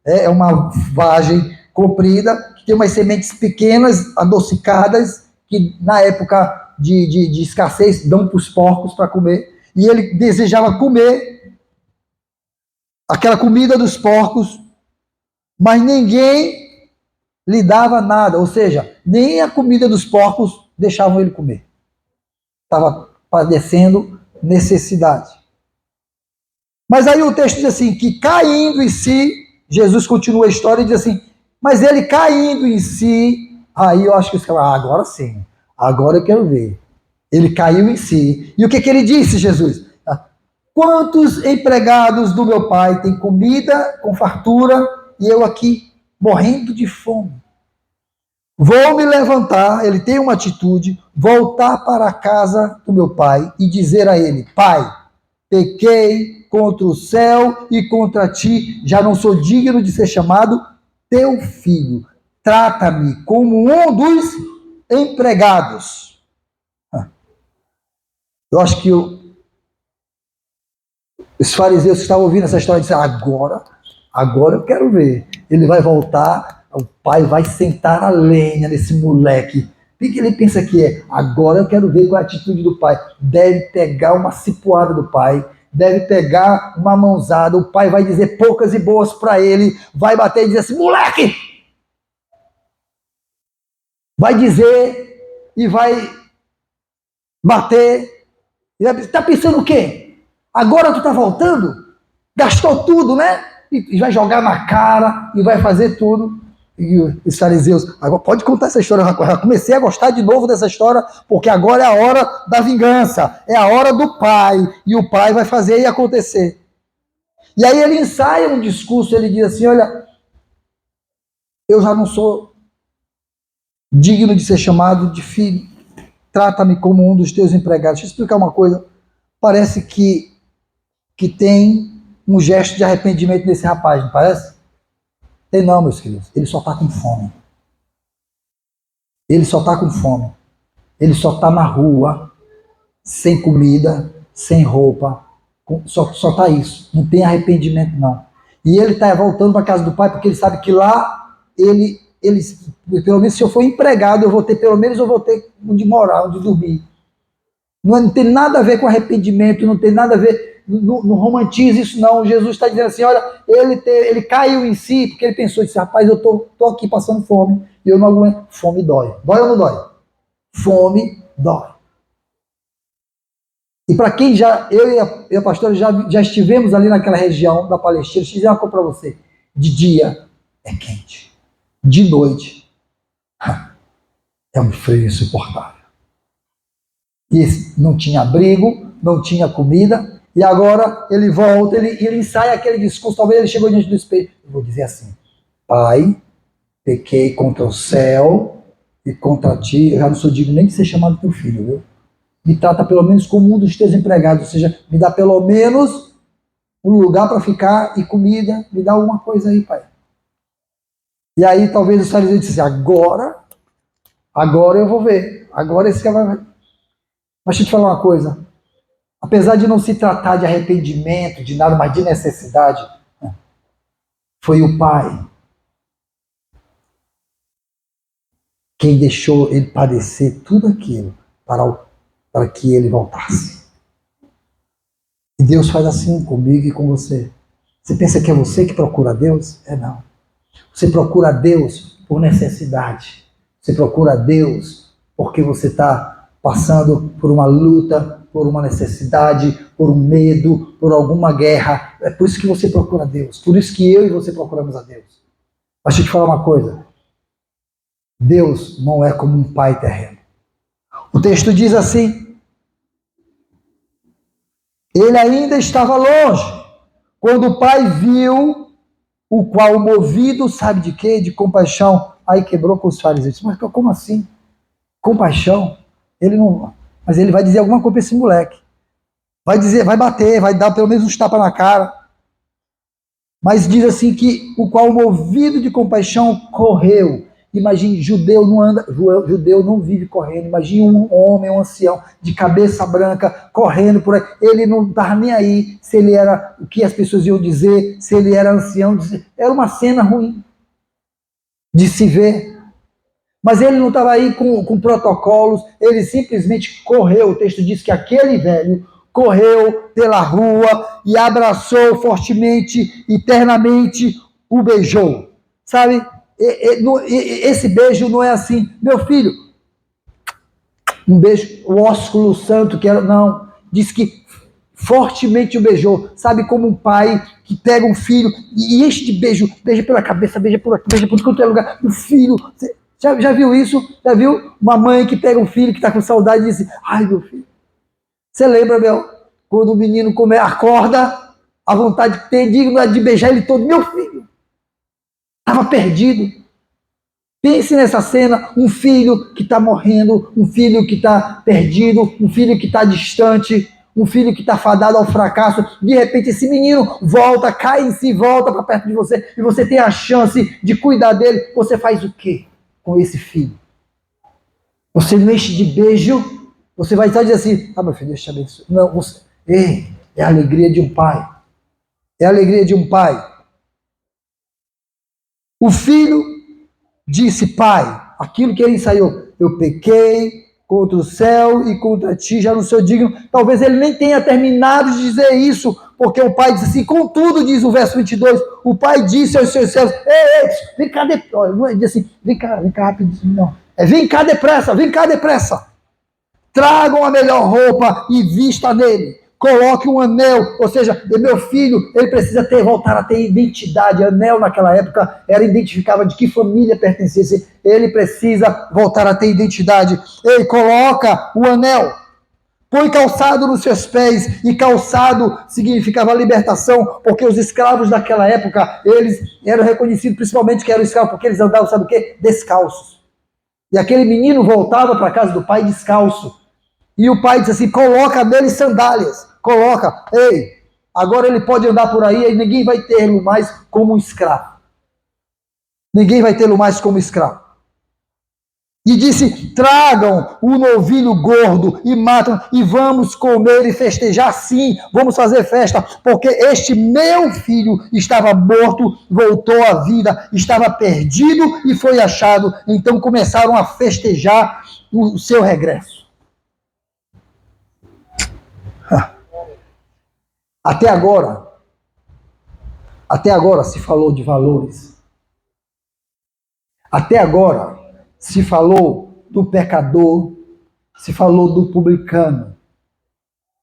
é uma vagem comprida, que tem umas sementes pequenas, adocicadas, que na época de escassez dão para os porcos para comer, e ele desejava comer aquela comida dos porcos, mas ninguém lhe dava nada, ou seja, nem a comida dos porcos deixavam ele comer. Estava padecendo necessidade. Mas aí o texto diz assim, que caindo em si, Jesus continua a história e diz assim, mas ele caindo em si, aí eu acho que os caras, agora sim, agora eu quero ver. Ele caiu em si. E o que ele disse, Jesus? Quantos empregados do meu pai têm comida com fartura e eu aqui morrendo de fome? Vou me levantar, ele tem uma atitude, voltar para a casa do meu pai e dizer a ele, pai, pequei contra o céu e contra ti, já não sou digno de ser chamado teu filho. Trata-me como um dos empregados. Eu acho que os fariseus que estavam ouvindo essa história disseram, agora eu quero ver. Ele vai voltar, o pai vai sentar a lenha nesse moleque. O que ele pensa que é? Agora eu quero ver qual é a atitude do pai. Deve pegar uma cipuada do pai, deve pegar uma mãozada, o pai vai dizer poucas e boas para ele, vai bater e dizer assim, moleque! Vai dizer e vai bater. Tá pensando o quê? Agora tu tá voltando? Gastou tudo, né? E vai jogar na cara e vai fazer tudo. E os fariseus, agora pode contar essa história, eu já comecei a gostar de novo dessa história, porque agora é a hora da vingança, é a hora do pai, e o pai vai fazer e acontecer. E aí ele ensaia um discurso, ele diz assim, olha, eu já não sou digno de ser chamado de filho, trata-me como um dos teus empregados. Deixa eu explicar uma coisa, parece que tem um gesto de arrependimento nesse rapaz, não parece? Tem não, meus queridos, ele só está com fome. Ele só está com fome. Ele só está na rua, sem comida, sem roupa, só está isso. Não tem arrependimento, não. E ele está voltando para a casa do pai, porque ele sabe que lá, pelo menos se eu for empregado, eu vou ter onde morar, onde dormir. Não tem nada a ver com arrependimento, não tem nada a ver, não romantiza isso não. Jesus está dizendo assim, olha, ele caiu em si, porque ele pensou, disse, rapaz, eu estou aqui passando fome, e eu não aguento. Fome dói. Dói ou não dói? Fome dói. E para quem eu e a pastora já estivemos ali naquela região da Palestina, deixa eu dizer uma coisa para você, de dia é quente, de noite é um frio insuportável. E não tinha abrigo, não tinha comida, e agora ele volta, ele ensaia aquele discurso, talvez ele chegou diante do espelho, eu vou dizer assim, Pai, pequei contra o céu e contra ti, eu já não sou digno nem de ser chamado teu filho, viu? Me trata pelo menos como um dos teus empregados, ou seja, me dá pelo menos um lugar para ficar e comida, me dá alguma coisa aí, pai. E aí talvez os fariseus dissessem, agora eu vou ver, agora esse cara vai ver. Mas deixa eu te falar uma coisa, apesar de não se tratar de arrependimento, de nada, mas de necessidade, foi o pai quem deixou ele padecer tudo aquilo para que ele voltasse. E Deus faz assim comigo e com você. Você pensa que é você que procura Deus? É não. Você procura Deus por necessidade. Você procura Deus porque você está passando por uma luta, por uma necessidade, por um medo, por alguma guerra. É por isso que você procura Deus. Por isso que eu e você procuramos a Deus. Mas deixa eu te falar uma coisa. Deus não é como um pai terreno. O texto diz assim, ele ainda estava longe, quando o pai viu, o qual movido, sabe de quê? De compaixão, aí quebrou com os fariseus. Mas como assim? Compaixão? Ele não... Mas ele vai dizer alguma coisa para esse moleque. Vai dizer, vai bater, vai dar pelo menos uns tapas na cara. Mas diz assim que o qual movido de compaixão correu. Imagine, judeu não vive correndo. Imagine um homem, um ancião, de cabeça branca, correndo por aí. Ele não estava nem aí se ele era, o que as pessoas iam dizer, se ele era ancião. Era uma cena ruim de se ver. Mas ele não estava aí com protocolos, ele simplesmente correu. O texto diz que aquele velho correu pela rua e abraçou fortemente, eternamente, o beijou. Sabe? Esse beijo não é assim, meu filho, um beijo, o ósculo santo, que era, não, diz que fortemente o beijou, sabe, como um pai que pega um filho e enche de beijo, beija pela cabeça, beija por aqui, beija por qualquer lugar, o filho, já viu isso? Já viu uma mãe que pega um filho que está com saudade e diz, ai meu filho, você lembra, meu, quando o menino acorda, a vontade que tem de beijar ele todo, meu filho, estava perdido. Pense nessa cena, um filho que está morrendo, um filho que está perdido, um filho que está distante, um filho que está fadado ao fracasso. De repente esse menino volta, cai em si, volta para perto de você e você tem a chance de cuidar dele. Você faz o quê com esse filho? Você não enche de beijo, você vai só dizer assim, meu filho, deixa eu te abençoar. Não, é a alegria de um pai. É a alegria de um pai. O filho disse, pai, aquilo que ele ensaiou, eu pequei contra o céu e contra ti, já não sou digno. Talvez ele nem tenha terminado de dizer isso, porque o pai disse assim, contudo, diz o verso 22, o pai disse aos seus servos, ei, vem cá depressa, não é assim, vem cá rapidinho, não. Vem cá depressa. Tragam a melhor roupa e vista nele. Coloque um anel, ou seja, meu filho, ele precisa voltar a ter identidade. Anel naquela época identificava de que família pertencesse. Ele precisa voltar a ter identidade. Ele coloca o anel, põe calçado nos seus pés, e calçado significava libertação, porque os escravos daquela época, eles eram reconhecidos principalmente que eram escravos, porque eles andavam, sabe o quê? Descalços. E aquele menino voltava para a casa do pai descalço. E o pai disse assim, coloca nele sandálias, coloca, agora ele pode andar por aí e ninguém vai tê-lo mais como um escravo. Ninguém vai tê-lo mais como escravo. E disse: tragam o novilho gordo e matam, e vamos comer e festejar, sim, vamos fazer festa, porque este meu filho estava morto, voltou à vida, estava perdido e foi achado. Então começaram a festejar o seu regresso. Até agora se falou de valores. Até agora se falou do pecador, se falou do publicano.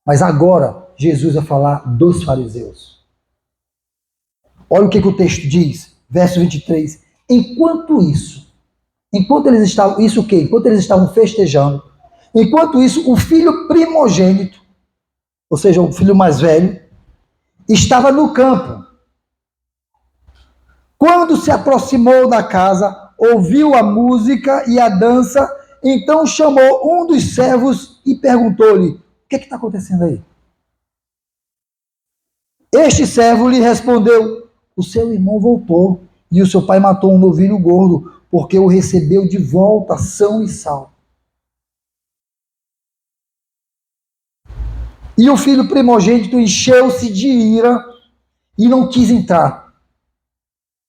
Mas agora Jesus vai falar dos fariseus. Olha o que o texto diz, verso 23. Enquanto eles estavam festejando, enquanto isso, o filho primogênito, ou seja, o filho mais velho, estava no campo. Quando se aproximou da casa, ouviu a música e a dança, então chamou um dos servos e perguntou-lhe: o que está acontecendo aí? Este servo lhe respondeu: o seu irmão voltou e o seu pai matou um novilho gordo, porque o recebeu de volta são e salvo. E o filho primogênito encheu-se de ira e não quis entrar.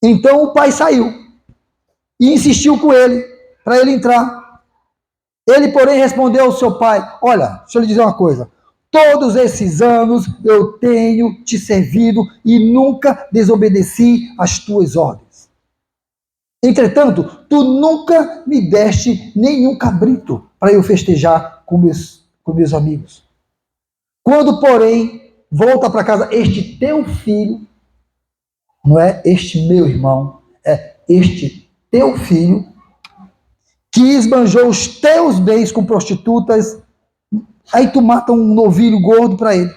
Então o pai saiu e insistiu com ele, para ele entrar. Ele, porém, respondeu ao seu pai: olha, deixa eu lhe dizer uma coisa. Todos esses anos eu tenho te servido e nunca desobedeci às tuas ordens. Entretanto, tu nunca me deste nenhum cabrito para eu festejar com meus amigos. Quando, porém, volta para casa este teu filho, não é este meu irmão, é este teu filho, que esbanjou os teus bens com prostitutas, aí tu mata um novilho gordo para ele.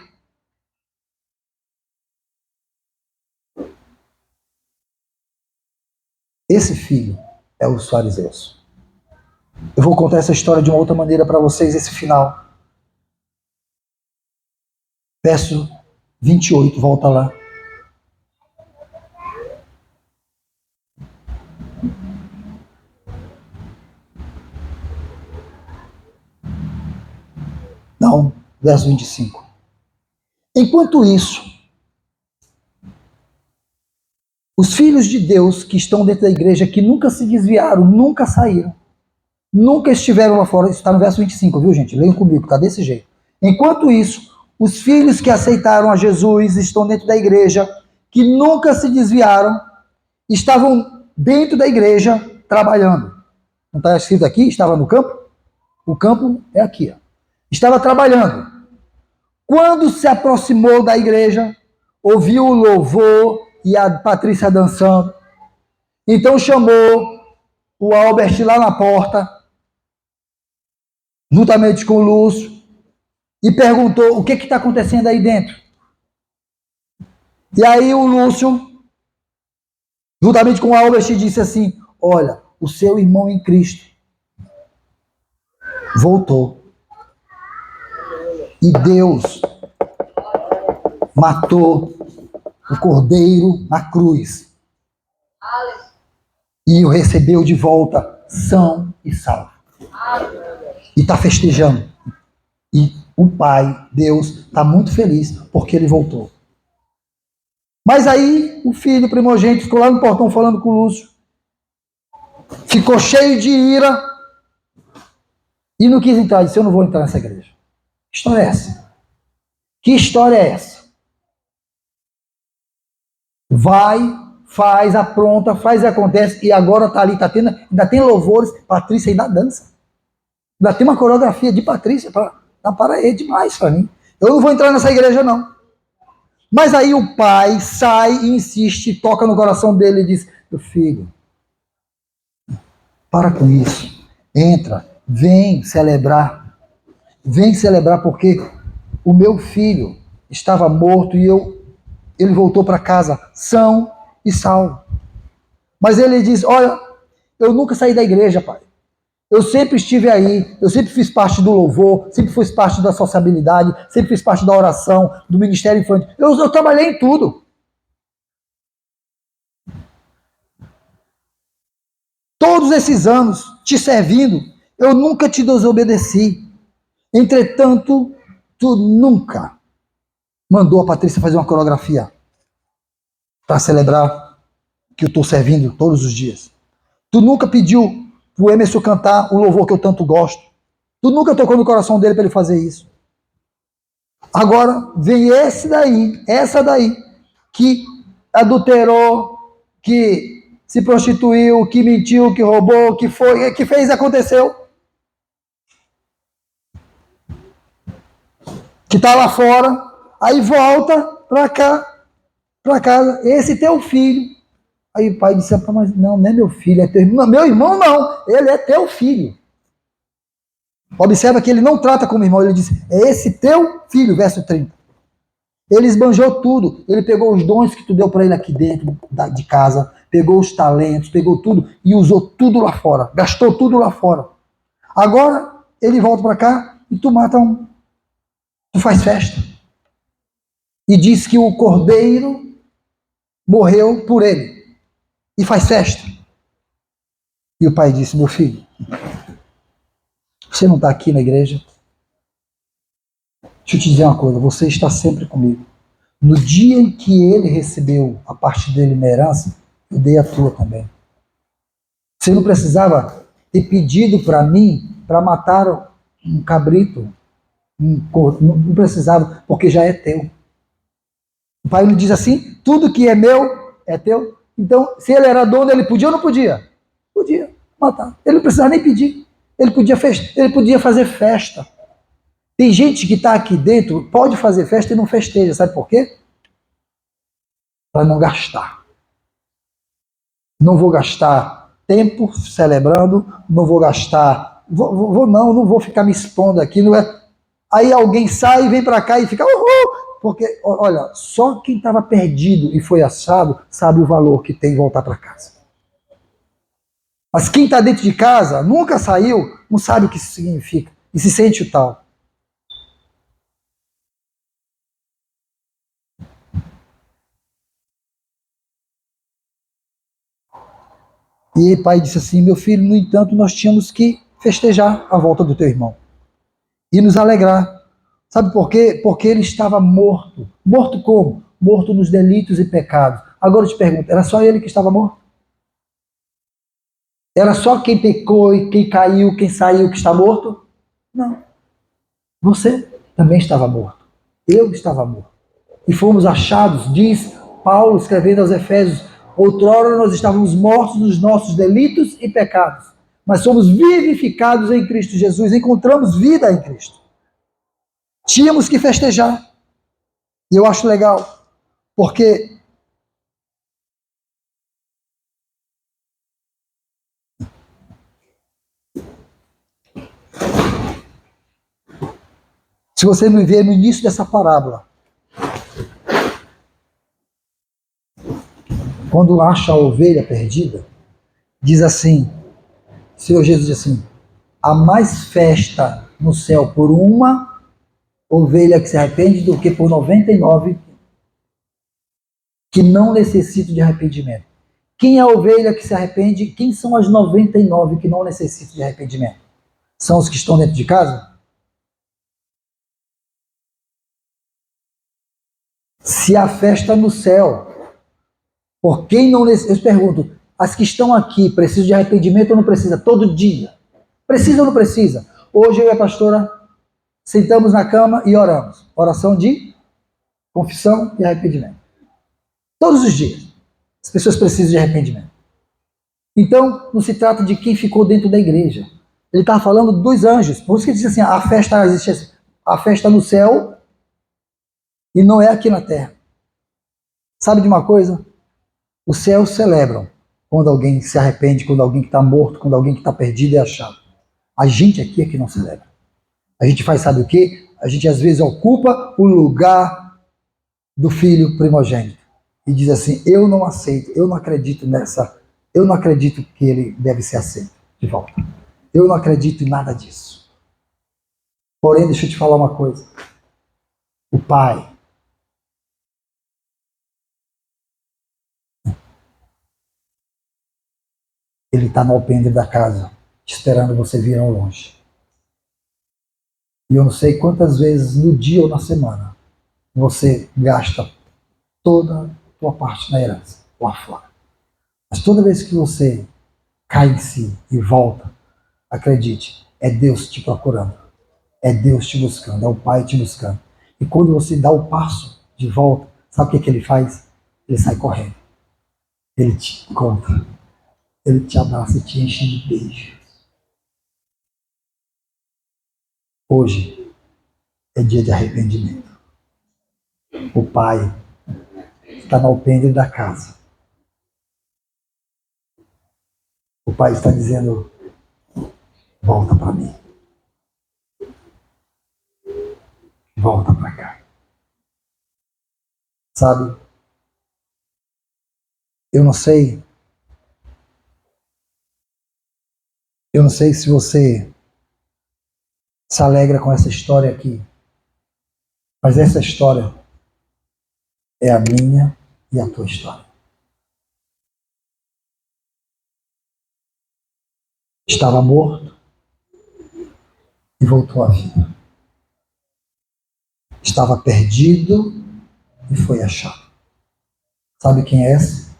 Esse filho é os fariseus. Eu vou contar essa história de uma outra maneira para vocês, esse final. Verso 28, volta lá. Não, verso 25. Enquanto isso, os filhos de Deus que estão dentro da igreja, que nunca se desviaram, nunca saíram, nunca estiveram lá fora, isso está no verso 25, viu gente? Leiam comigo, está desse jeito. Enquanto isso, os filhos que aceitaram a Jesus estão dentro da igreja, que nunca se desviaram, estavam dentro da igreja trabalhando. Não está escrito aqui? Estava no campo? O campo é aqui. Ó. Estava trabalhando. Quando se aproximou da igreja, ouviu o louvor e a Patrícia dançando. Então chamou o Albert lá na porta, juntamente com o Lúcio, e perguntou: o que está acontecendo aí dentro? E aí o Lúcio, juntamente com o Albert, disse assim: olha, o seu irmão em Cristo voltou. E Deus matou o cordeiro na cruz. E o recebeu de volta são e salvo. E está festejando. E o Pai, Deus, está muito feliz porque ele voltou. Mas aí o filho primogênito ficou lá no portão falando com o Lúcio. Ficou cheio de ira e não quis entrar. Disse: eu não vou entrar nessa igreja. Que história é essa? Que história é essa? Vai, faz, apronta, faz e acontece, e agora tá ali, ainda tem louvores, Patrícia ainda dança. Ainda tem uma coreografia de Patrícia, para demais para mim. Eu não vou entrar nessa igreja, não. Mas aí o pai sai e insiste, toca no coração dele e diz: meu filho, para com isso. Entra, vem celebrar porque o meu filho estava morto e ele voltou para casa são e salvo. Mas ele diz: olha, eu nunca saí da igreja, pai. Eu sempre estive aí, eu sempre fiz parte do louvor, sempre fiz parte da sociabilidade, sempre fiz parte da oração, do ministério infantil. Eu trabalhei em tudo. Todos esses anos te servindo, eu nunca te desobedeci. Entretanto, tu nunca mandou a Patrícia fazer uma coreografia para celebrar que eu estou servindo todos os dias. Tu nunca pediu pro Emerson cantar o louvor que eu tanto gosto. Tu nunca tocou no coração dele para ele fazer isso. Agora vem essa daí, que adulterou, que se prostituiu, que mentiu, que roubou, que foi, que fez e aconteceu. Que tá lá fora, aí volta para cá, para casa. Esse teu filho. Aí o pai disse: mas não, não é meu filho, é teu irmão. Meu irmão não, ele é teu filho. Observa que ele não trata como irmão, ele diz: é esse teu filho, verso 30. Ele esbanjou tudo, ele pegou os dons que tu deu para ele aqui dentro de casa, pegou os talentos, pegou tudo e usou tudo lá fora, gastou tudo lá fora. Agora ele volta para cá e tu mata um, tu faz festa. E diz que o cordeiro morreu por ele e faz festa. E o pai disse: meu filho, você não está aqui na igreja? Deixa eu te dizer uma coisa, você está sempre comigo. No dia em que ele recebeu a parte dele na herança, eu dei a tua também. Você não precisava ter pedido para mim para matar um cabrito, não precisava, porque já é teu. O pai não diz assim: tudo que é meu é teu. Então, se ele era dono, ele podia ou não podia? Podia matar. Ele não precisava nem pedir. Ele podia fazer festa. Tem gente que está aqui dentro, pode fazer festa e não festeja. Sabe por quê? Para não gastar. Não vou gastar tempo celebrando, não vou gastar. Não vou ficar me expondo aqui. Não é. Aí alguém sai, vem para cá e fica. Porque, olha, só quem estava perdido e foi achado sabe o valor que tem voltar para casa. Mas quem está dentro de casa, nunca saiu, não sabe o que isso significa. E se sente o tal. E o pai disse assim: meu filho, no entanto, nós tínhamos que festejar a volta do teu irmão. E nos alegrar. Sabe por quê? Porque ele estava morto. Morto como? Morto nos delitos e pecados. Agora eu te pergunto, era só ele que estava morto? Era só quem pecou e quem caiu, quem saiu que está morto? Não. Você também estava morto. Eu estava morto. E fomos achados, diz Paulo escrevendo aos Efésios, outrora nós estávamos mortos nos nossos delitos e pecados, mas somos vivificados em Cristo Jesus, encontramos vida em Cristo. Tínhamos que festejar. E eu acho legal, porque se você me ver no início dessa parábola, quando acha a ovelha perdida, diz assim, o Senhor Jesus diz assim: há mais festa no céu por uma ovelha que se arrepende do que por 99 que não necessitam de arrependimento. Quem é a ovelha que se arrepende? Quem são as 99 que não necessitam de arrependimento? São os que estão dentro de casa? Se há festa no céu, por quem não necessita? Eu pergunto, as que estão aqui precisam de arrependimento ou não precisa? Todo dia. Precisa ou não precisa? Hoje eu e a pastora sentamos na cama e oramos. Oração de confissão e arrependimento. Todos os dias. As pessoas precisam de arrependimento. Então, não se trata de quem ficou dentro da igreja. Ele estava falando dos anjos. Por isso que ele diz assim, a festa existe, a festa no céu e não é aqui na terra. Sabe de uma coisa? Os céus celebram quando alguém se arrepende, quando alguém que está morto, quando alguém que está perdido é achado. A gente aqui é que não celebra. A gente faz, sabe o quê? A gente às vezes ocupa o lugar do filho primogênito e diz assim: eu não aceito, eu não acredito nessa, eu não acredito que ele deve ser aceito de volta. Eu não acredito em nada disso. Porém, deixa eu te falar uma coisa. O pai Ele está no alpendre da casa, esperando você vir ao longe. E eu não sei quantas vezes no dia ou na semana você gasta toda a tua parte na herança, lá fora. Mas toda vez que você cai em si e volta, acredite, é Deus te procurando. É Deus te buscando, é o Pai te buscando. E quando você dá o passo de volta, sabe o que, que ele faz? Ele sai correndo. Ele te encontra. Ele te abraça e te enche de beijos. Hoje é dia de arrependimento. O Pai está no alpendre da casa. O Pai está dizendo, volta para mim. Volta para cá. Sabe, eu não sei se você se alegra com essa história aqui, mas essa história é a minha e a tua história. Estava morto e voltou à vida. Estava perdido e foi achado. Sabe quem é esse?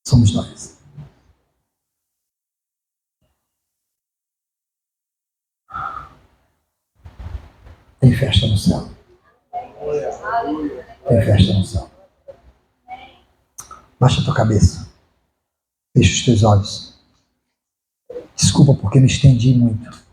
Somos nós. Tem festa no céu. Tem festa no céu. Baixa a tua cabeça. Fecha os teus olhos. Desculpa porque me estendi muito.